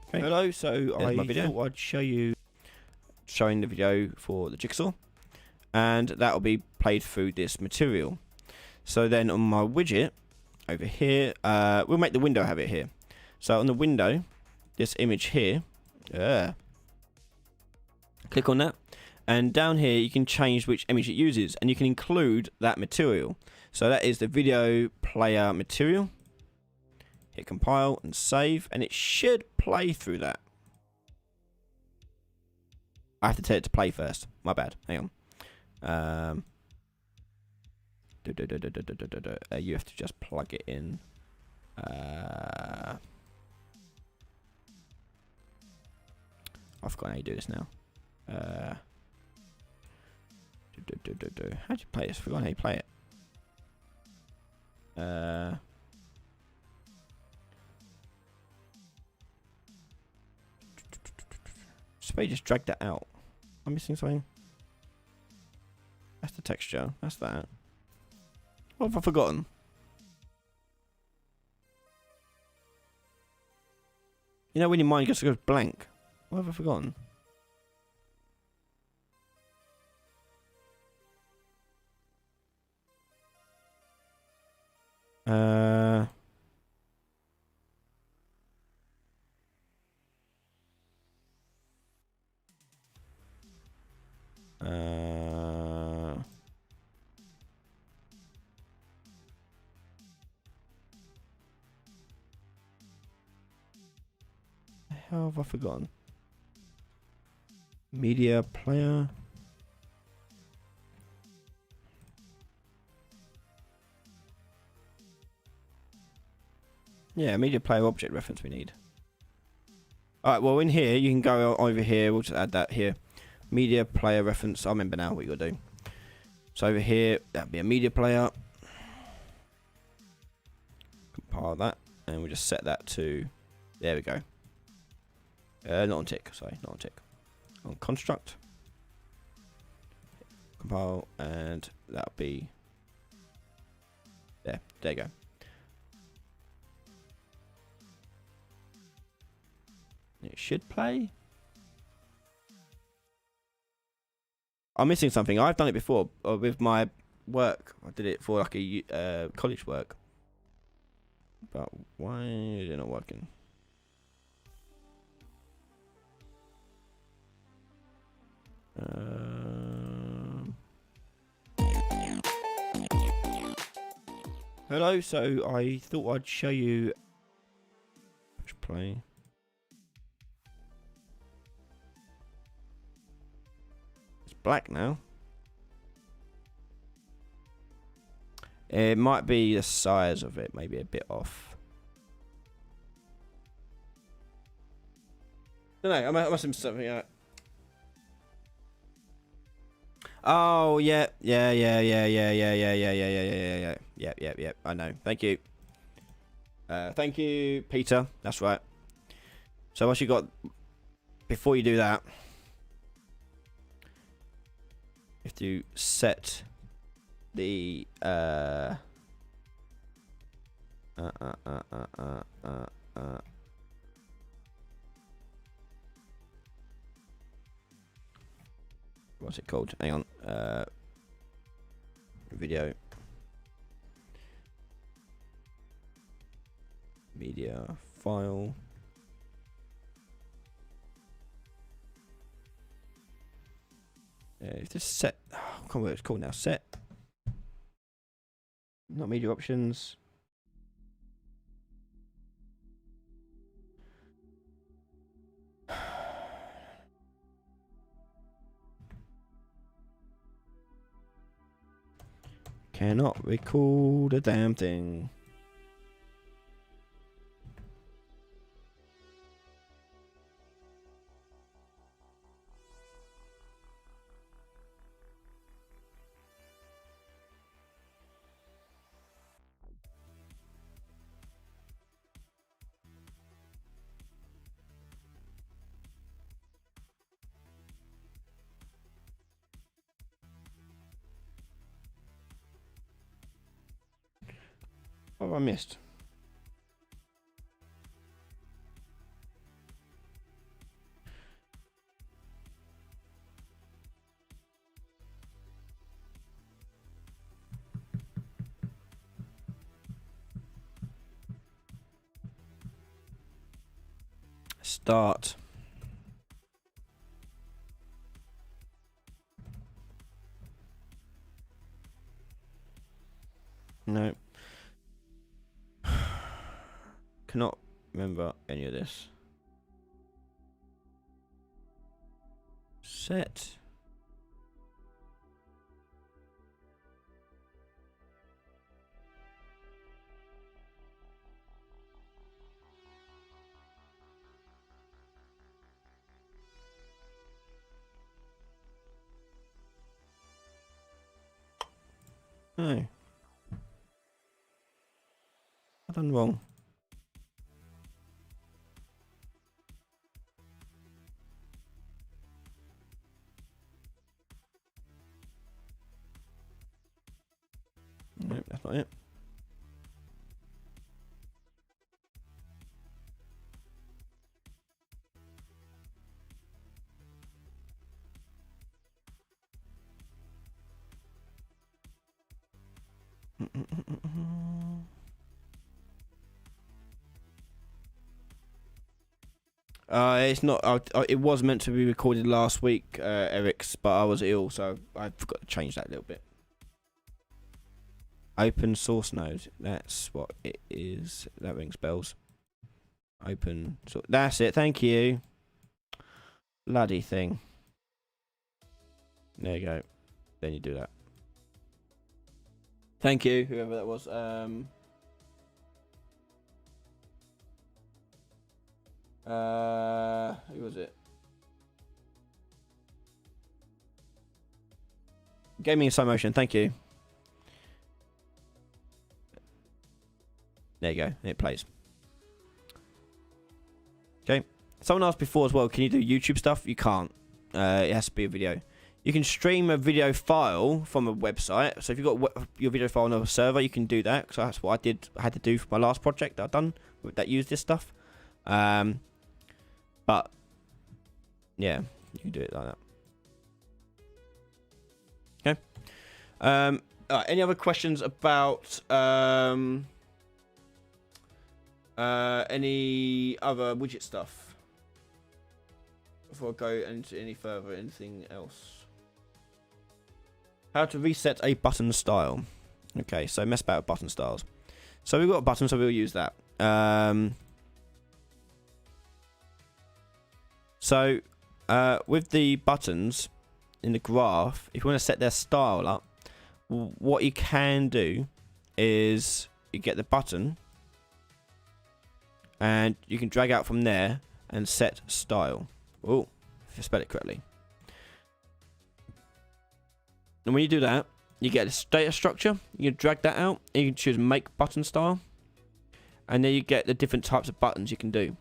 Okay. Hello, so I thought I'd show you showing the video for the jigsaw, and that will be played through this material. So then on my widget over here, we'll make the window have it here. So on the window, this image here, click on that, and down here you can change which image it uses, and you can include that material. So that is the video player material. Hit compile and save, and it should play through that. I have to tell it to play first. My bad. Hang on. You have to just plug it in. I've forgotten how you do this now. How do you play this? I forgot how you play it. Just drag that out. I'm missing something. That's the texture. That's that. What have I forgotten? You know when your mind just goes blank? What have I forgotten? How have I forgotten? Media player. Yeah, media player object reference we need. Alright, well in here, you can go over here, we'll just add that here. Media player reference, I remember now what you gotta do. So over here, that'd be a media player. Compile that, and we'll just set that to, there we go. Not on tick, sorry, not on tick. On construct. Compile, and that'll be, there you go. It should play. I'm missing something. I've done it before with my work. I did it for like a college work. But why is it not working? Hello, so I thought I'd show you. Push play. It's black now. It might be the size of it, maybe a bit off. I don't know, I must have something out. Oh, yeah. I know. Thank you. Thank you, Peter. That's right. So what you got before you do that, you have to set the what's it called? Hang on. Video. Media file. It's just set. Oh, I can't remember what it's called now. Set. Not media options. Cannot record a damn thing. What have I missed? Start. No. Cannot remember any of this. Set. No. I've done wrong. Nope, that's not it. It's not. It was meant to be recorded last week, Eric's, but I was ill, so I forgot to change that a little bit. Open source node. That's what it is. That rings bells. Open. So that's it. Thank you. Bloody thing. There you go. Then you do that. Thank you, whoever that was. Who was it? Gaming in slow motion. Thank you. There you go. It plays. Okay. Someone asked before as well, can you do YouTube stuff? You can't. It has to be a video. You can stream a video file from a website. So if you've got your video file on a server, you can do that. So that's what I had to do for my last project that I've done that used this stuff. But yeah, you can do it like that. Okay. Any other questions about any other widget stuff before I go into any further? Anything else? How to reset a button style. Okay, so mess about with button styles. So we've got a button, so we'll use that. So with the buttons in the graph, if you want to set their style up, what you can do is you get the button and you can drag out from there and set style. Oh, if I spell it correctly. And when you do that, you get a data structure. You can drag that out. And you can choose make button style. And then you get the different types of buttons you can do.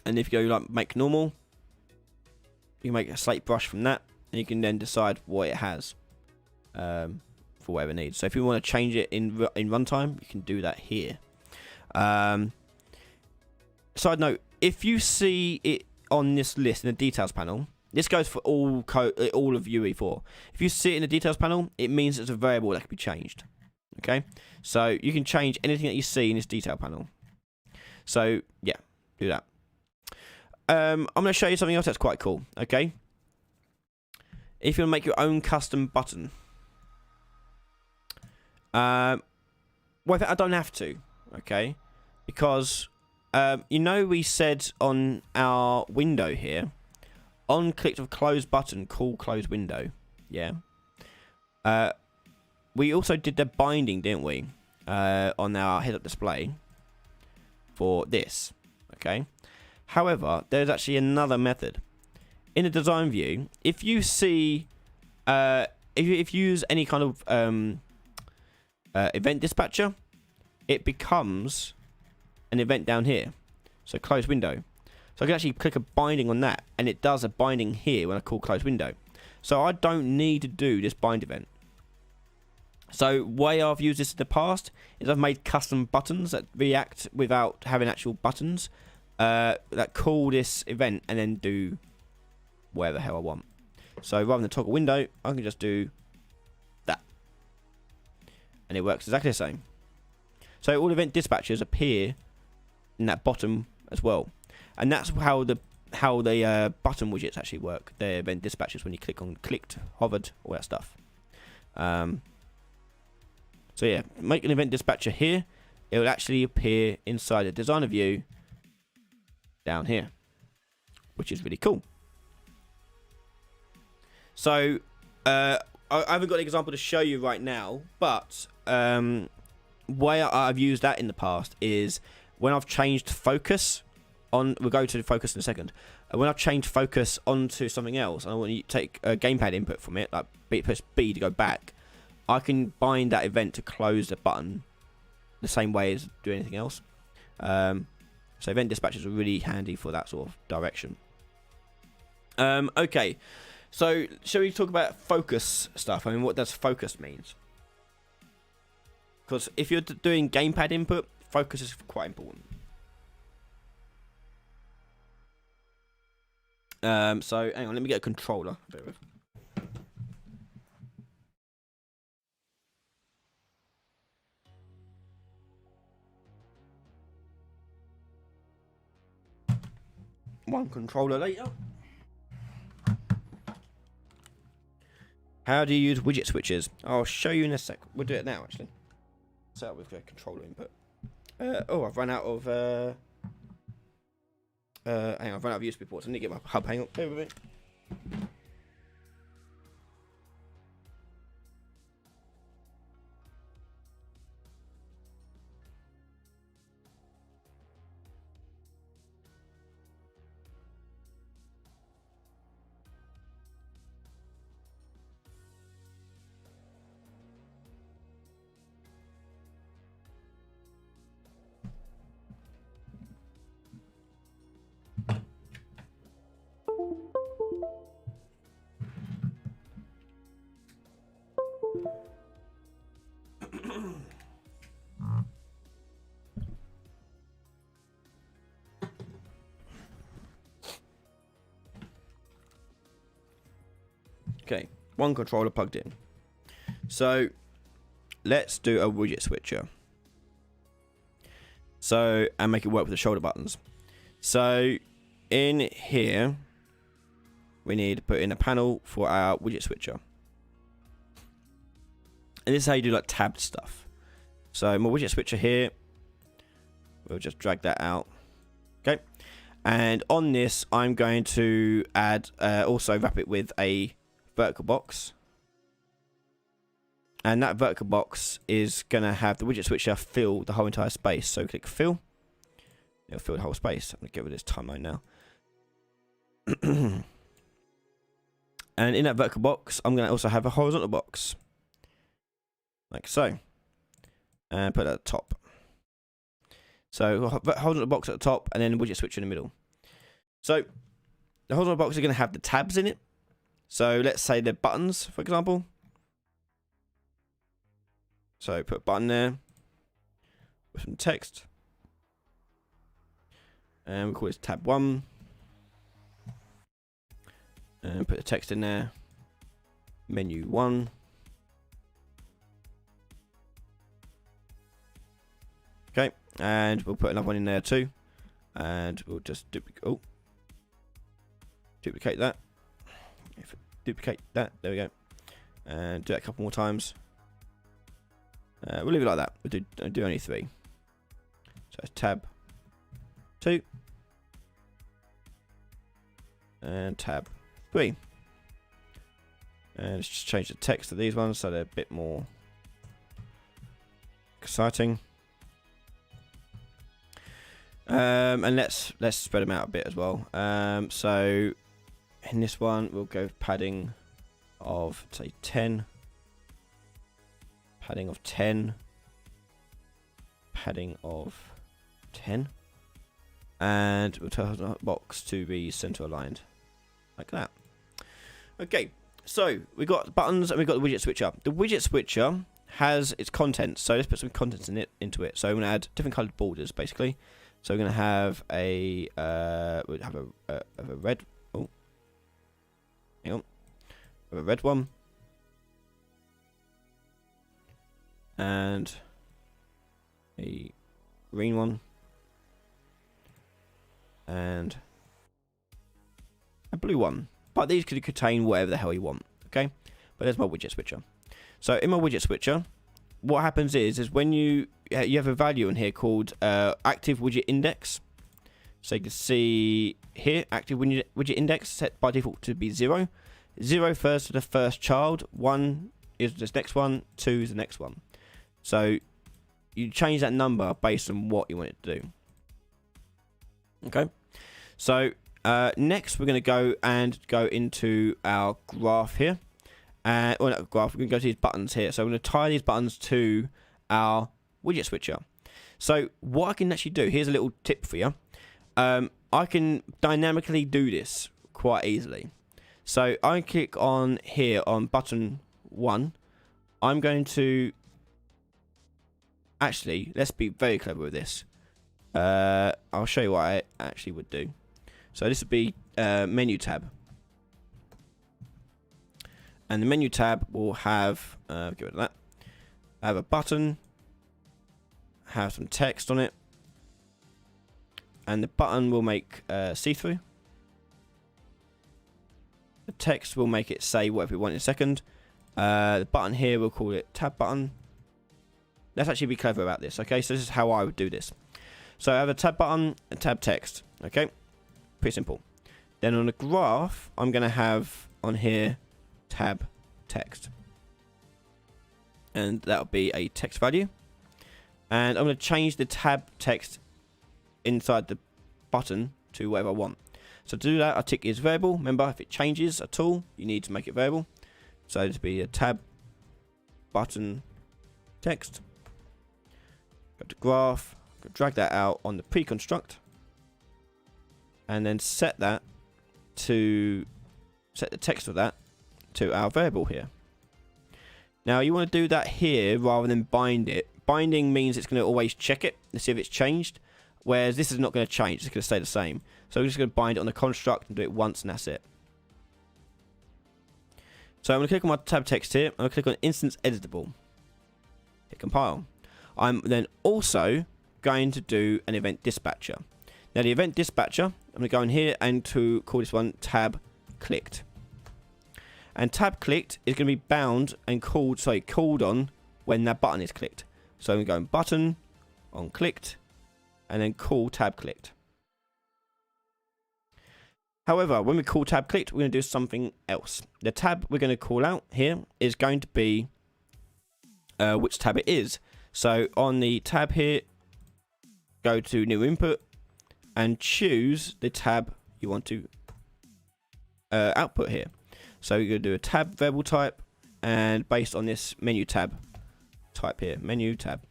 And if you go like make normal, you can make a slate brush from that. And you can then decide what it has for whatever needs. So if you want to change it in runtime, you can do that here. Side note, if you see it on this list in the details panel, this goes for all of UE4. If you see it in the details panel, it means it's a variable that can be changed. Okay, so you can change anything that you see in this detail panel. So yeah, do that. I'm going to show you something else that's quite cool. Okay, if you want to make your own custom button, well, I don't have to. Okay, because you know we said on our window here, on click of close button, call close window. Yeah. We also did the binding, didn't we? On our head-up display for this. Okay. However, there's actually another method. In the design view, if you see, if you use any kind of event dispatcher, it becomes an event down here. So close window. So I can actually click a binding on that, and it does a binding here when I call close window. So I don't need to do this bind event. So way I've used this in the past is I've made custom buttons that react without having actual buttons that call this event and then do whatever the hell I want. So rather than toggle window, I can just do that. And it works exactly the same. So all event dispatchers appear in that bottom as well. And that's how the button widgets actually work. They're event dispatchers when you clicked, hovered, all that stuff. So yeah, make an event dispatcher here. It will actually appear inside the designer view down here, which is really cool. So I haven't got an example to show you right now, but way I've used that in the past is when I've changed focus on. We'll go to the focus in a second. When I've changed focus onto something else, and I want to take a gamepad input from it, like press B to go back, I can bind that event to close the button the same way as do anything else. So event dispatchers are really handy for that sort of direction. Okay, so shall we talk about focus stuff? I mean, what does focus means? Because if you're doing gamepad input, focus is quite important. So hang on, let me get a controller. Bear with. One controller later. How do you use widget switches? I'll show you in a sec. We'll do it now, actually. Set up with a controller input. Oh, I've run out of. Hang on, I've run out of USB ports. I need to get my hub. Hang on, bear with me. Okay, one controller plugged in. So let's do a widget switcher. So, and make it work with the shoulder buttons. So in here, we need to put in a panel for our widget switcher. And this is how you do like tabbed stuff. So my widget switcher here, we'll just drag that out. Okay. And on this, I'm going to add, also wrap it with a vertical box. And that vertical box is going to have the widget switcher fill the whole entire space. So click fill. It'll fill the whole space. I'm going to get rid of this timeline now. And in that vertical box, I'm going to also have a horizontal box. Like so. And put that at the top. So horizontal box at the top and then widget switcher in the middle. So the horizontal box is going to have the tabs in it. So let's say they're buttons, for example. So put a button there with some text. And we'll call this tab 1. And put the text in there. Menu 1. Okay, and we'll put another one in there too. And we'll just duplicate that. Duplicate that. There we go. And do that a couple more times. We'll leave it like that. We'll do only 3. So it's tab 2. And tab 3. And let's just change the text to these ones so they're a bit more exciting. And let's spread them out a bit as well. So in this one we'll go padding of say 10. Padding of 10. Padding of 10. And we'll tell the box to be center aligned. Like that. Okay, so we've got buttons and we've got the widget switcher. The widget switcher has its contents. So let's put some contents into it. So I'm going to add different coloured borders basically. So we're going to have a we'll have a red. Oh, hang on. A red one. And a green one. and a blue one. But these could contain whatever the hell you want. Okay, but there's my widget switcher. So in my widget switcher, what happens is when you have a value in here called active widget index. So you can see here, active widget index set by default to be 0. 0 refers to the first child. 1 is this next one. 2 is the next one. So you change that number based on what you want it to do. Okay. So next we're going to go into our graph here. Well, not graph. We're going to go to these buttons here. So I'm going to tie these buttons to our widget switcher. So what I can actually do, here's a little tip for you. I can dynamically do this quite easily. So I click on here on button 1. I'm going to actually, let's be very clever with this. I'll show you what I actually would do. So this would be menu tab. And the menu tab will have, get rid of that, have a button, have some text on it, and the button will make see-through. The text will make it say whatever we want in a second. The button here, we'll call it tab button. Let's actually be clever about this, okay? So this is how I would do this. So I have a tab button and tab text, okay? Pretty simple. Then on the graph, I'm going to have on here tab text. And that'll be a text value. And I'm going to change the tab text inside the button to whatever I want. So to do that, I tick is variable. Remember, if it changes at all, you need to make it variable. So this will be a tab button text. Go to graph, drag that out on the pre-construct, and then set the text of that to our variable here. Now you want to do that here rather than bind it. Binding means it's going to always check it to see if it's changed, whereas this is not going to change, it's going to stay the same. So we're just going to bind it on the construct and do it once, and that's it. So I'm going to click on my tab text here. I'm going to click on instance editable. Hit compile. I'm then also going to do an event dispatcher. Now the event dispatcher, I'm going to go in here and to call this one tab clicked. And tab clicked is going to be bound and called on when that button is clicked. So I'm going to go in button on clicked and then call tab clicked. However, when we call tab clicked, we're going to do something else. The tab we're going to call out here is going to be which tab it is. So on the tab here, go to new input and choose the tab you want to output here. So you're going to do a tab variable type, and based on this menu tab type here, menu tab.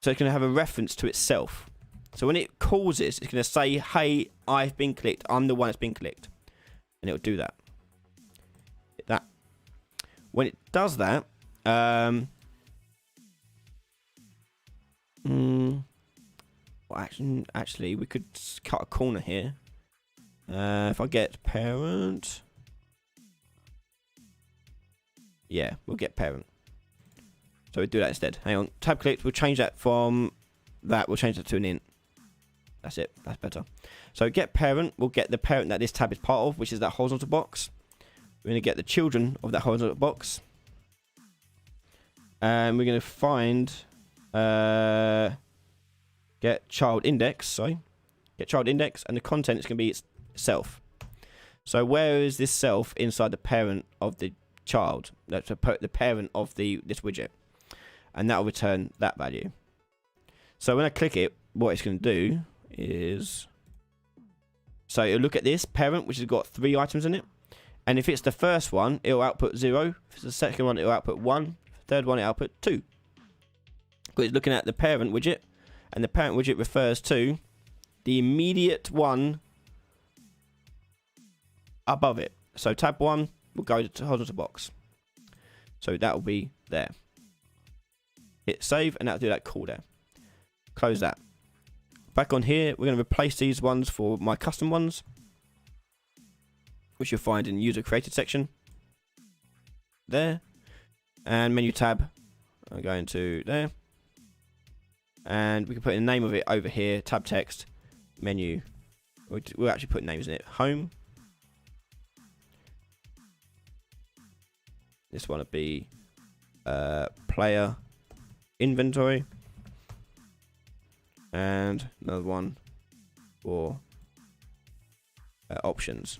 So it's going to have a reference to itself. So when it calls this, it's going to say, hey, I've been clicked. I'm the one that's been clicked. And it'll do that. Hit that. When it does that, well, actually, we could cut a corner here. If I get parent, yeah, we'll get parent. So we do that instead. Hang on, tab clicked. We'll change that from that. We'll change that to an int. That's it. That's better. So get parent. We'll get the parent that this tab is part of, which is that horizontal box. We're going to get the children of that horizontal box, and we're going to find get child index. Sorry, get child index, and the content is going to be self. So where is this self inside the parent of the child? That's the parent of this widget, and that will return that value. So when I click it, what it's going to do is, so it'll look at this parent, which has got 3 items in it, and if it's the first one, it'll output 0. If it's the second one, it'll output 1. Third one, it'll output 2. Because it's looking at the parent widget, and the parent widget refers to the immediate one above it. So tab 1 will go to horizontal box. So that will be there. Hit save, and that'll do that call there. Close that. Back on here, we're going to replace these ones for my custom ones, which you'll find in user created section. There. And menu tab. I'm going to there. And we can put in the name of it over here, tab text. menu. We'll actually put names in it. Home. This one would be player inventory. And another one for options,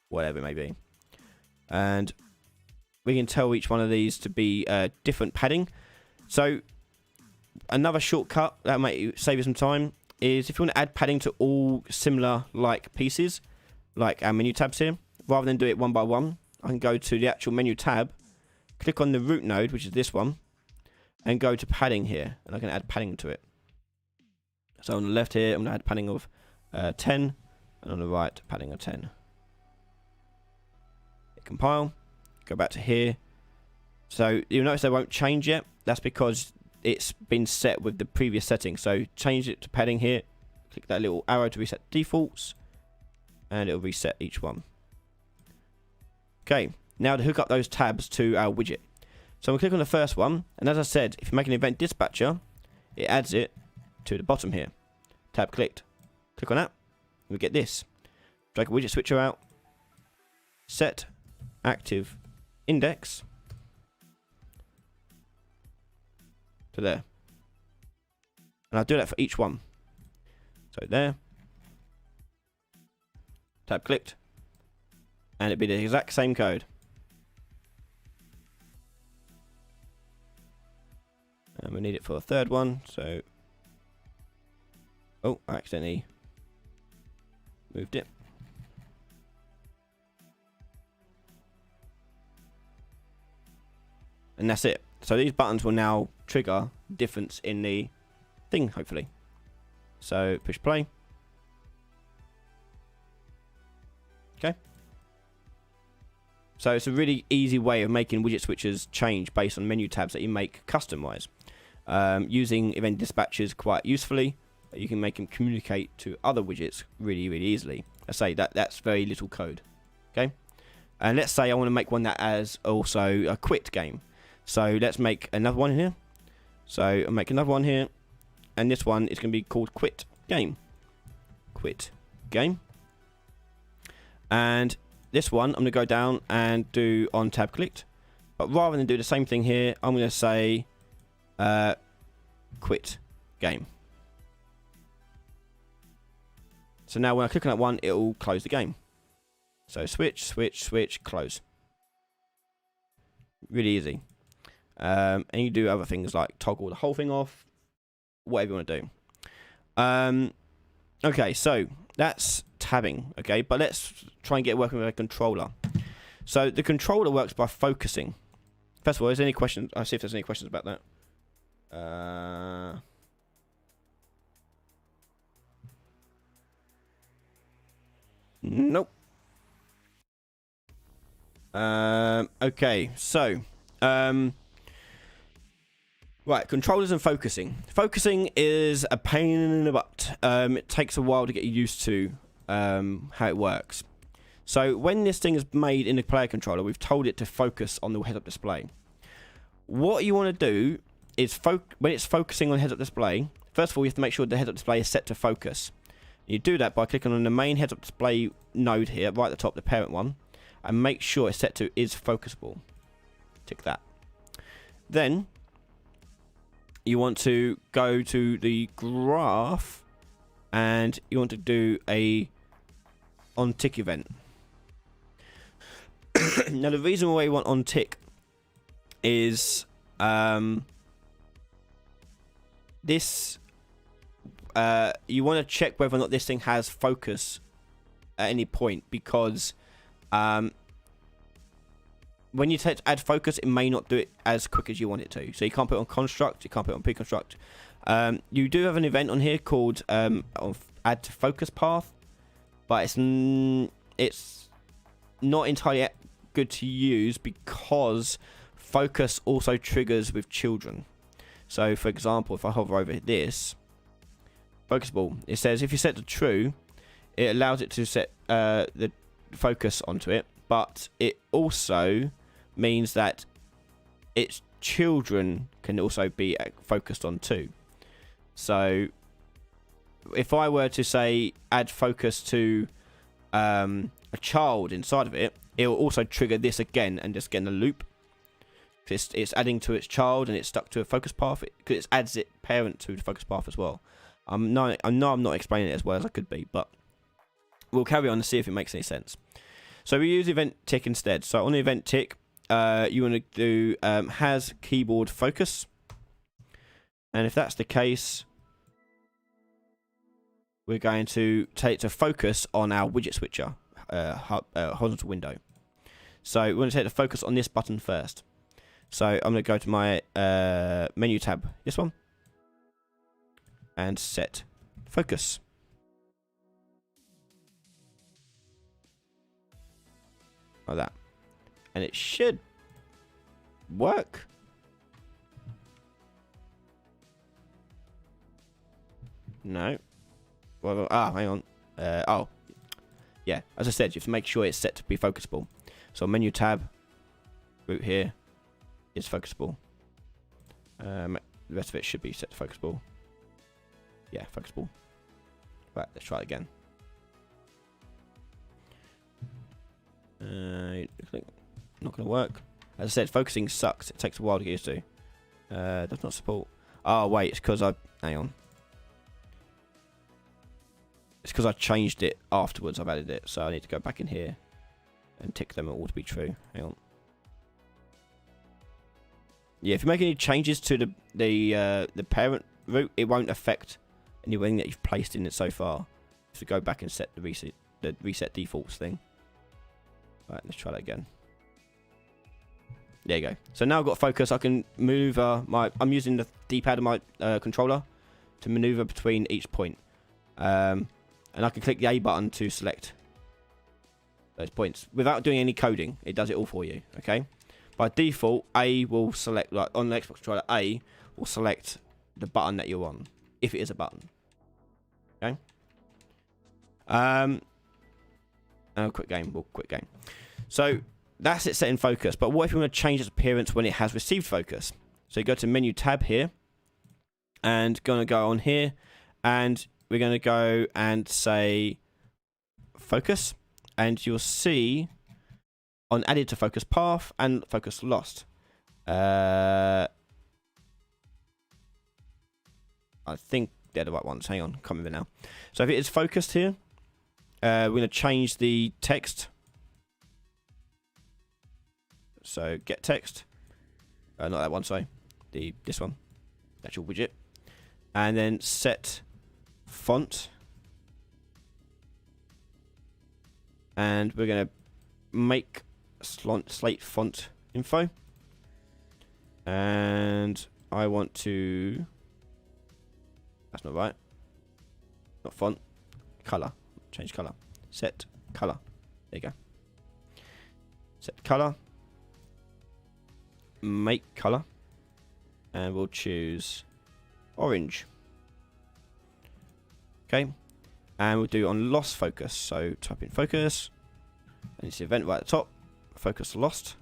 whatever it may be. And we can tell each one of these to be different padding. So another shortcut that might save you some time is if you want to add padding to all similar like pieces, like our menu tabs here, rather than do it one by one, I can go to the actual menu tab, click on the root node, which is this one, and go to padding here, and I can add padding to it. So on the left here, I'm going to add padding of 10, and on the right, padding of 10. Hit compile, go back to here. So you'll notice they won't change yet. That's because it's been set with the previous setting. So change it to padding here, click that little arrow to reset defaults, and it'll reset each one. Okay, now to hook up those tabs to our widget. So I'm going to click on the first one, and as I said, if you make an event dispatcher, it adds it to the bottom here. Tab clicked. Click on that. We get this. Drag a widget switcher out. Set active index to there. And I'll do that for each one. So there. Tab clicked. And it'd be the exact same code. And we need it for a third one, so... Oh, I accidentally moved it. And that's it. So these buttons will now trigger difference in the thing, hopefully. So push play. Okay. So it's a really easy way of making widget switchers change based on menu tabs that you make custom-wise. Using event dispatchers quite usefully. You can make them communicate to other widgets really, really easily. I say that's very little code. Okay. And let's say I want to make one that has also a quit game. So let's make another one here. So I'll make another one here. And this one is going to be called quit game. Quit game. And this one I'm going to go down and do on tab clicked. But rather than do the same thing here, I'm going to say quit game. So now when I click on that one, it will close the game. So switch, switch, switch, close. Really easy. And you do other things like toggle the whole thing off, whatever you want to do. Okay, so that's tabbing. Okay, but let's try and get working with a controller. So the controller works by focusing. First of all, is there any questions? I'll see if there's any questions about that. Nope. Okay, so right, controllers and focusing. Focusing is a pain in the butt. It takes a while to get used to how it works. So when this thing is made in the player controller, we've told it to focus on the heads-up display. What you want to do is when it's focusing on heads-up display, first of all, you have to make sure the heads-up display is set to focus. You do that by clicking on the main heads-up display node here, right at the top, the parent one, and make sure it's set to is focusable. Tick that. Then you want to go to the graph, and you want to do a on tick event. Now the reason why you want on tick is this. You want to check whether or not this thing has focus at any point, because when you add focus, it may not do it as quick as you want it to. So you can't put it on construct, you can't put it on pre-construct. You do have an event on here called add to focus path, but it's not entirely good to use because focus also triggers with children. So for example, if I hover over this focusable, it says if you set to true, it allows it to set the focus onto it, but it also means that its children can also be focused on too. So if I were to say add focus to a child inside of it, it will also trigger this again and just get in a loop. It's adding to its child and it's stuck to a focus path because it adds its parent to the focus path as well. I know I'm not explaining it as well as I could be, but we'll carry on to see if it makes any sense. So we use event tick instead. So on the event tick, you want to do has keyboard focus, and if that's the case, we're going to take to focus on our widget switcher horizontal window. So we want to take the focus on this button first. So I'm going to go to my menu tab, this one, and set focus. Like that. And it should work. No. Well, hang on. Oh. Yeah, as I said, you have to make sure it's set to be focusable. So menu tab, root here, is focusable. The rest of it should be set to focusable. Yeah, focusable. Right, let's try it again. Not going to work. As I said, focusing sucks. It takes a while to get used to. Does not support. Oh, wait, it's because I... Hang on. It's because I changed it afterwards. I've added it. So I need to go back in here and tick them all to be true. Hang on. Yeah, if you make any changes to the parent route, it won't affect anything that you've placed in it so far. You have to go back and set the reset defaults thing. Right, let's try that again. There you go. So now I've got focus. I can move I'm using the D-pad of my controller to maneuver between each point. And I can click the A button to select those points without doing any coding. It does it all for you. Okay. By default, A will select, like on the Xbox controller, A will select the button that you're on, if it is a button. Okay. Quick game. Well, quick game. So that's it set in focus. But what if you want to change its appearance when it has received focus? So you go to menu tab here, and gonna go on here, and we're gonna go and say focus, and you'll see on added to focus path and focus lost. I think they're the right ones. Hang on, can't remember now. So if it is focused here, we're going to change the text. So get text. Not that one, sorry. This one. Actual widget. And then set font. And we're going to make slate font info. And I want to... That's not right. Not font. Color. Change color. Set color. There you go. Set color. Make color. And we'll choose orange. Okay. And we'll do on lost focus. So type in focus. And it's the event right at the top. Focus lost.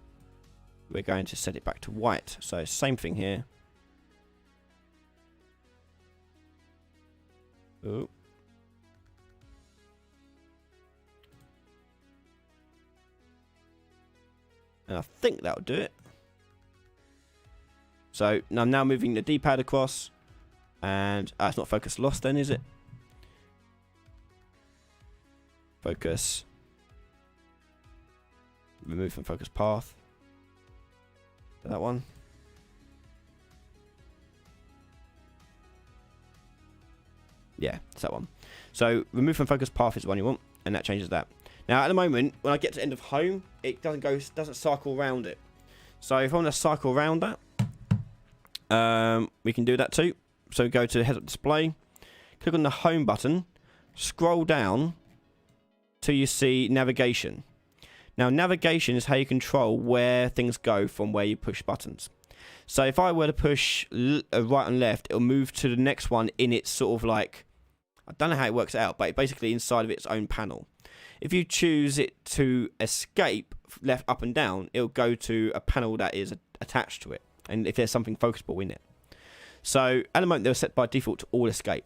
We're going to set it back to white. So same thing here. Ooh. And I think that'll do it. So now I'm moving the D-pad across. And it's not focus lost then, is it? Focus. Remove from focus path. That one. Yeah, it's that one. So remove from focus path is the one you want, and that changes that. Now at the moment, when I get to the end of home, it doesn't cycle around it. So if I want to cycle around that, we can do that too. So go to heads up display, click on the home button, scroll down till you see navigation. Now navigation is how you control where things go from where you push buttons. So if I were to push right and left, it'll move to the next one in its sort of like, I don't know how it works out, but basically inside of its own panel. If you choose it to escape left, up and down, it'll go to a panel that is attached to it. And if there's something focusable in it. So at the moment they're set by default to all escape.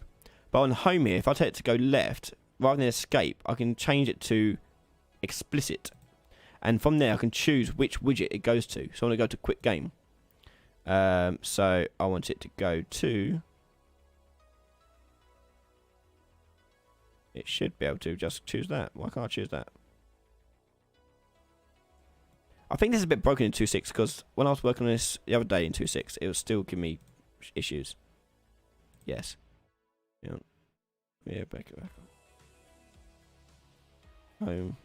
But on home here, if I take it to go left, rather than escape, I can change it to explicit. And from there, I can choose which widget it goes to. So I want to go to quick game. So I want it to go to... It should be able to just choose that. Why can't I choose that? I think this is a bit broken in 2.6 because when I was working on this the other day in 2.6, it was still giving me issues. Yes. Yeah, back up. Home.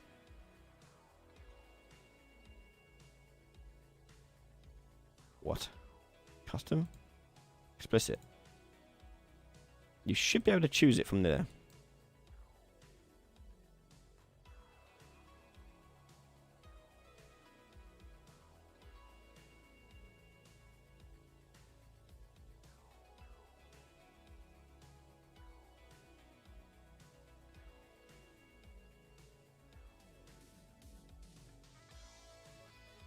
What? Custom? Explicit. You should be able to choose it from there.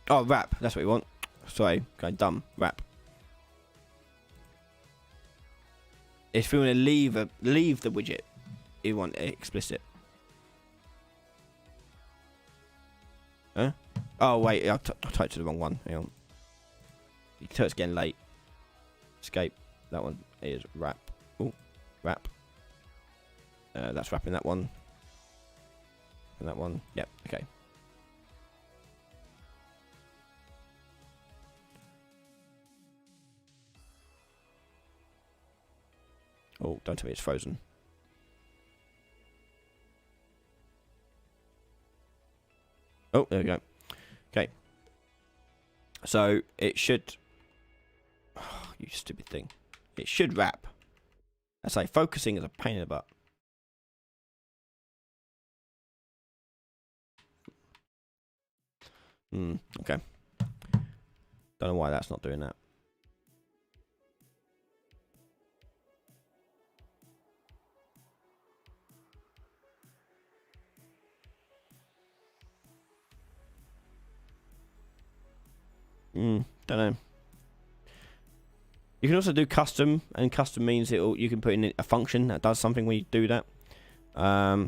Oh, wrap. That's what we want. Sorry, going dumb. Wrap. If we want to leave the widget, you want it explicit. Huh? Oh wait, I typed to the wrong one. Hang on. You can tell it's getting late. Escape. That one is wrap. Oh, wrap. That's wrapping that one. And that one. Yep. Okay. Oh, don't tell me it's frozen. Oh, there we go. Okay. So, it should... Oh, you stupid thing. It should wrap. I say, focusing is a pain in the butt. Okay. Don't know why that's not doing that. Don't know. You can also do custom, and custom means you can put in a function that does something when you do that. I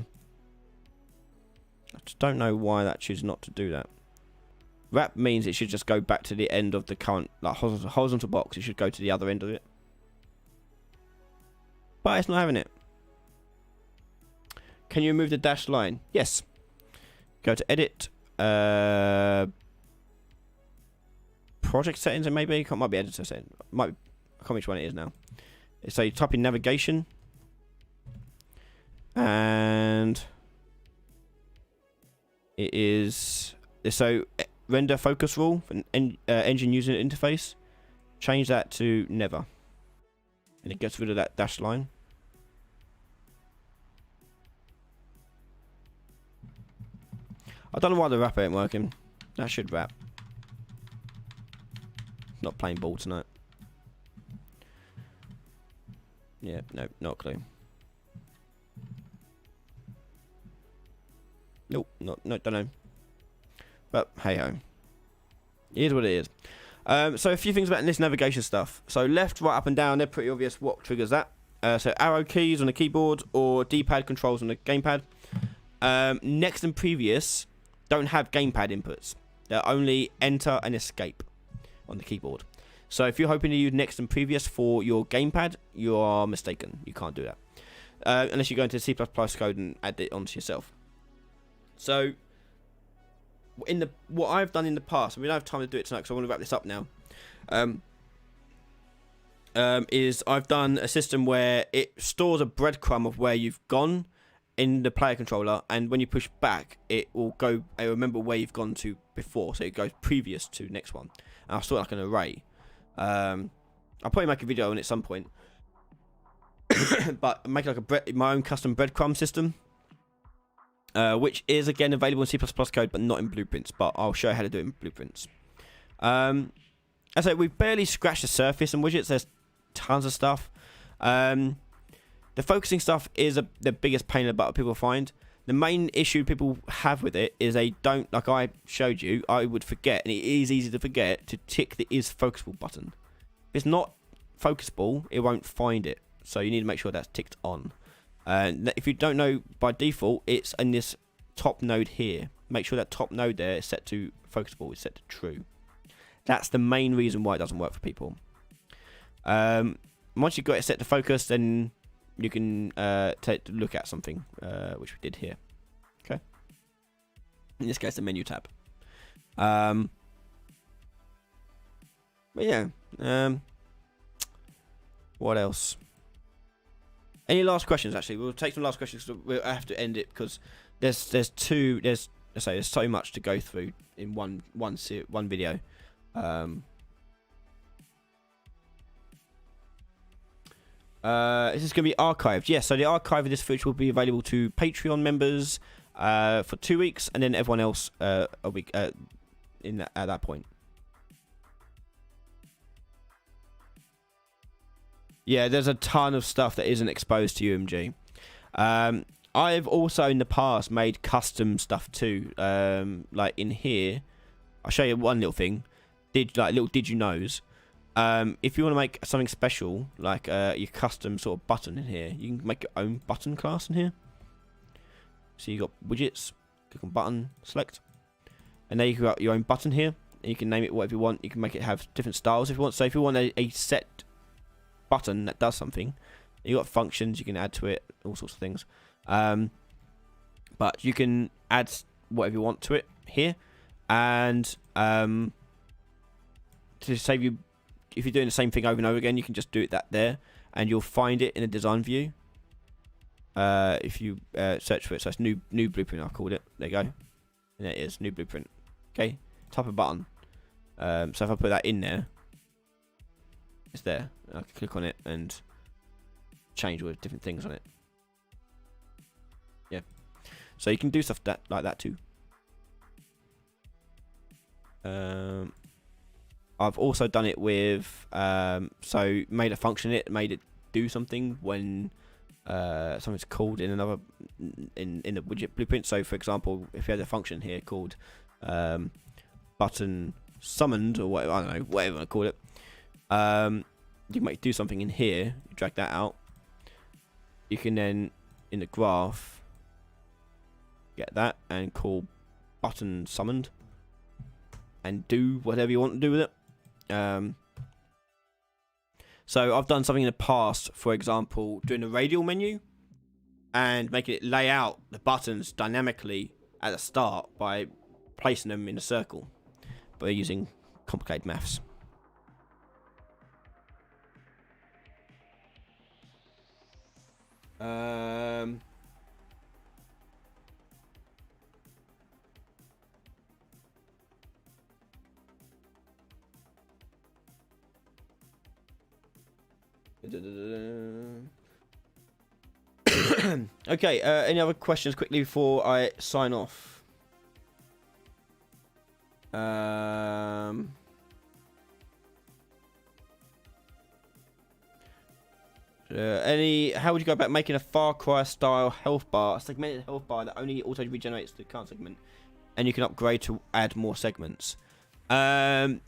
just don't know why that chooses not to do that. Wrap means it should just go back to the end of the current horizontal box. It should go to the other end of it. But it's not having it. Can you remove the dashed line? Yes. Go to edit. Project settings, and maybe it might be editor settings. I can't remember which one it is now. So you type in navigation, and it is render focus rule for engine user interface. Change that to never, and it gets rid of that dashed line. I don't know why the wrap ain't working. That should wrap. Not playing ball tonight. Yeah, no, not a clue. Nope, no, don't know. But hey ho, it is what it is. So a few things about this navigation stuff. So left, right, up, and down. They're pretty obvious what triggers that. So arrow keys on the keyboard or D-pad controls on the gamepad. Next and previous don't have gamepad inputs. They're only enter and escape on the keyboard. So if you're hoping to use next and previous for your gamepad, you are mistaken. You can't do that unless you go into C++ code and add it onto yourself. So what I've done in the past, we don't have time to do it tonight because I want to wrap this up now. Is I've done a system where it stores a breadcrumb of where you've gone in the player controller, and when you push back, it will remember where you've gone to before, so it goes previous to next one. And I'll store it like an array. I'll probably make a video on it at some point, but make like my own custom breadcrumb system, which is again available in C++ code, but not in Blueprints. But I'll show you how to do it in Blueprints. As I say, we've barely scratched the surface in widgets. There's tons of stuff. The focusing stuff is the biggest pain in the butt people find. The main issue people have with it is they don't, like I showed you, I would forget, and it is easy to forget, to tick the is focusable button. If it's not focusable, it won't find it. So you need to make sure that's ticked on. If you don't know, by default, it's in this top node here. Make sure that top node there is set to focusable, is set to true. That's the main reason why it doesn't work for people. Once you've got it set to focus, then you can take a look at something, which we did here. Okay. In this case, the menu tab. But yeah. What else? Any last questions? Actually, we'll take some last questions. We'll have to end it because there's so much to go through in one video. Is this going to be archived? Yes. So the archive of this footage will be available to Patreon members for 2 weeks, and then everyone else a week at that point. Yeah, there's a ton of stuff that isn't exposed to UMG. I've also in the past made custom stuff too. Like in here, I'll show you one little thing. Did you knows? If you want to make something special, like your custom sort of button in here, you can make your own button class in here. So you got widgets, click on button, select, and there you got your own button here. And you can name it whatever you want. You can make it have different styles if you want. So if you want a set button that does something, you got functions you can add to it, all sorts of things. But you can add whatever you want to it here, and to save you, if you're doing the same thing over and over again, you can just do it there, and you'll find it in a design view. If you search for it, so it's new blueprint. I called it. There you go, and there it is, new blueprint. Okay, type of button. So if I put that in there, it's there. I can click on it and change all the different things on it. Yeah, so you can do stuff like that too. I've also done it with so made a function made it do something when something's called in another in the widget blueprint. So for example, if you had a function here called button summoned or whatever, I don't know, whatever I call it, you can do something in here. You drag that out. You can then in the graph get that and call button summoned and do whatever you want to do with it. So I've done something in the past, for example, doing a radial menu and making it lay out the buttons dynamically at the start by placing them in a circle by using complicated maths. Okay, any other questions quickly before I sign off? How would you go about making a Far Cry style health bar, a segmented health bar that only auto regenerates the current segment, and you can upgrade to add more segments? The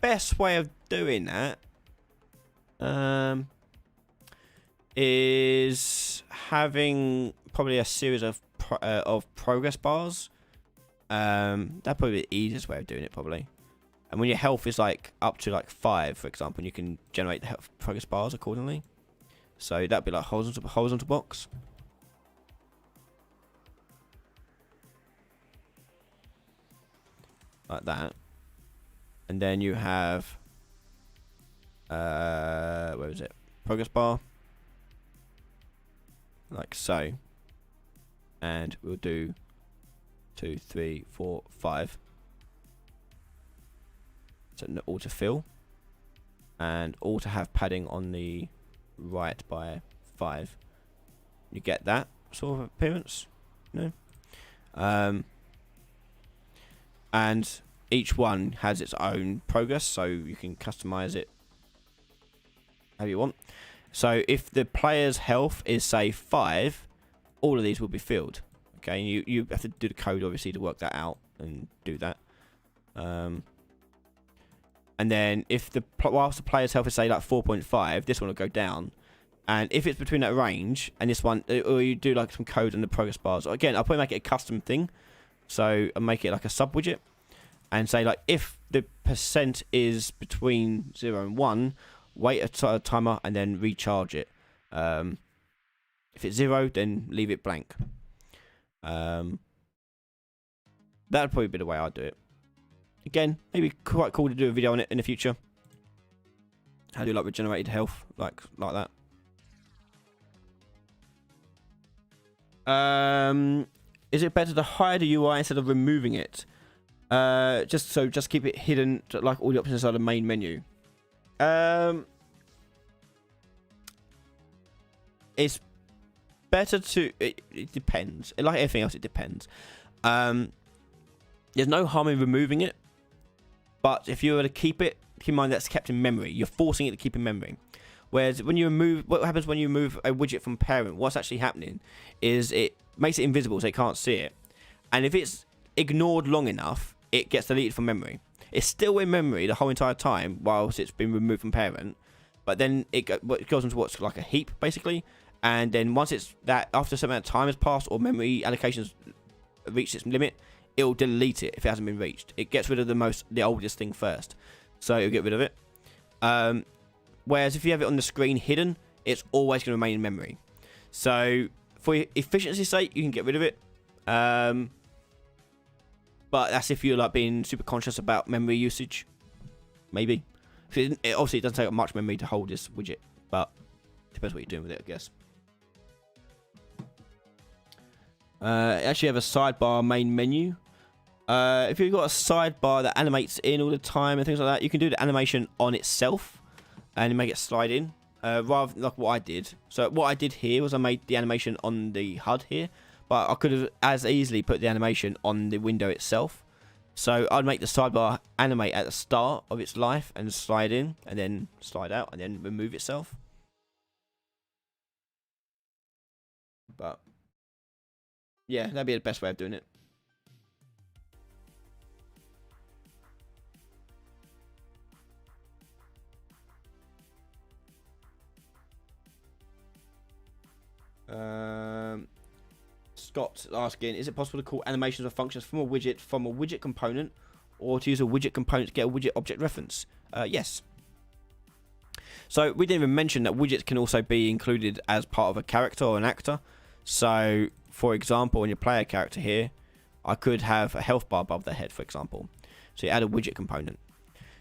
best way of doing that is having probably a series of progress bars. That'd probably be the easiest way of doing it, probably. And when your health is like up to like 5, for example, you can generate the health progress bars accordingly. So that'd be like horizontal box. Like that. And then you have where is it? Progress bar. Like so. And we'll do 2, 3, 4, 5. So all to fill. And all to have padding on the right by 5. You get that sort of appearance? No? And each one has its own progress, so you can customize it how you want. So if the player's health is say 5, all of these will be filled. Okay, and you have to do the code obviously to work that out and do that. And then if whilst the player's health is say like 4.5, this one will go down, And if it's between that range and this one, or you do like some code in the progress bars, again, I'll probably make it a custom thing. So I'll make it like a sub widget and say like if the percent is between 0 and 1, wait a timer and then recharge it. If it's 0, then leave it blank. That'd probably be the way I'd do it. Again, maybe quite cool to do a video on it in the future. How do you like regenerated health, like that? Is it better to hide the UI instead of removing it? Just keep it hidden, like all the options are the main menu. It's better to. It depends. Like everything else, it depends. There's no harm in removing it, but if you were to keep it, keep in mind that's kept in memory. You're forcing it to keep in memory. Whereas when you remove, what happens when you remove a widget from parent? What's actually happening is it makes it invisible, so you can't see it. And if it's ignored long enough, it gets deleted from memory. It's still in memory the whole entire time whilst it's been removed from parent, but then it goes into what's like a heap basically. And then once it's that, after a certain amount of time has passed or memory allocations reached its limit, it'll delete it if it hasn't been reached. It gets rid of the oldest thing first, so it'll get rid of it. Whereas if you have it on the screen hidden, it's always going to remain in memory. So for efficiency's sake, you can get rid of it. But that's if you're like being super conscious about memory usage, maybe. Obviously, it doesn't take up much memory to hold this widget, but it depends what you're doing with it, I guess. Actually have a sidebar main menu. If you've got a sidebar that animates in all the time and things like that, you can do the animation on itself and make it slide in, rather than like what I did. So what I did here was I made the animation on the HUD here, but I could have as easily put the animation on the window itself. So I'd make the sidebar animate at the start of its life and slide in and then slide out and then remove itself. But yeah, that'd be the best way of doing it. Scott asking, is it possible to call animations or functions from a widget component, or to use a widget component to get a widget object reference? Yes. So we didn't even mention that widgets can also be included as part of a character or an actor. So for example, on your player character here, I could have a health bar above their head, for example. So you add a widget component.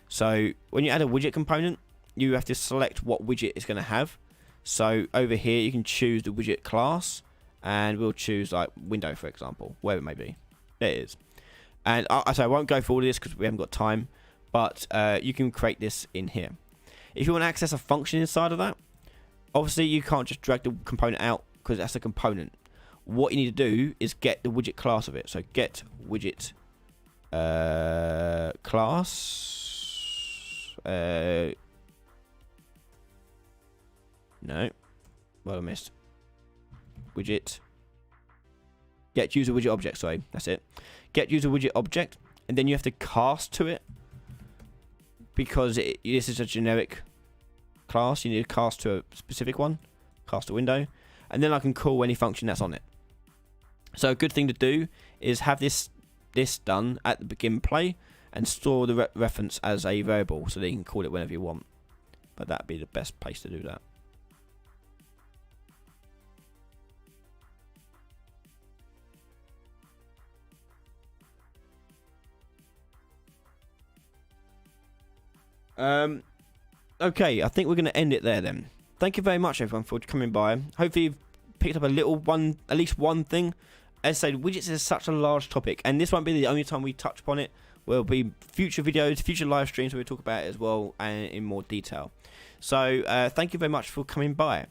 So when you add a widget component, you have to select what widget it's going to have. So over here, you can choose the widget class, and we'll choose like window, for example, wherever it may be. There it is. And I won't go through all of this because we haven't got time, but you can create this in here. If you want to access a function inside of that, obviously you can't just drag the component out because that's a component. What you need to do is get the widget class of it. So get widget class. No, well I missed. Widget. Get user widget object. Sorry, that's it. Get user widget object, and then you have to cast to it because this is a generic class. You need to cast to a specific one. Cast a window, and then I can call any function that's on it. So a good thing to do is have this done at the begin play and store the reference as a variable so that you can call it whenever you want. But that'd be the best place to do that. Okay, I think we're going to end it there then. Thank you very much, everyone, for coming by. Hopefully you've picked up at least one thing. As I said, widgets is such a large topic, and this won't be the only time we touch upon it. There'll be future videos, future live streams where we talk about it as well, and in more detail. So, thank you very much for coming by.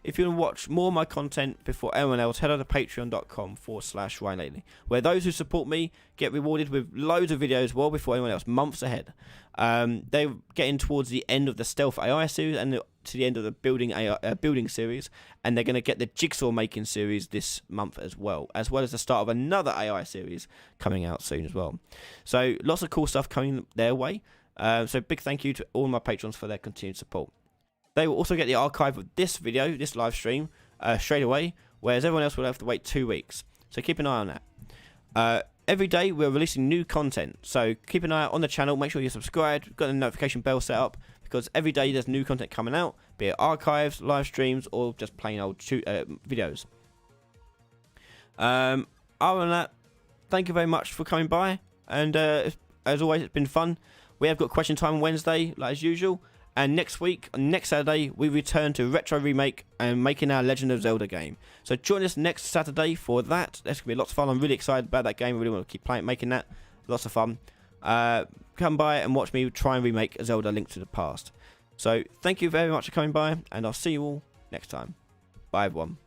If you want to watch more of my content before anyone else, head over to patreon.com/RyanLately, where those who support me get rewarded with loads of videos well before anyone else, months ahead. They're getting towards the end of the Stealth AI series and to the end of the building series, and they're going to get the Jigsaw making series this month as well as the start of another AI series coming out soon as well. So lots of cool stuff coming their way. So big thank you to all my patrons for their continued support. they will also get the archive of this video, this live stream, straight away, whereas everyone else will have to wait 2 weeks. So keep an eye on that. Every day we're releasing new content, so keep an eye out on the channel. Make sure you're subscribed, got the notification bell set up, because every day there's new content coming out, be it archives, live streams, or just plain old videos. Other than that, thank you very much for coming by, and as always, it's been fun. We have got question time on Wednesday, like as usual, and next week, next Saturday, we return to Retro Remake and making our Legend of Zelda game. So join us next Saturday for that. That's going to be lots of fun. I'm really excited about that game. I really want to keep playing, making that. Lots of fun. Come by and watch me try and remake a Zelda Link to the Past. So thank you very much for coming by, and I'll see you all next time. Bye, everyone.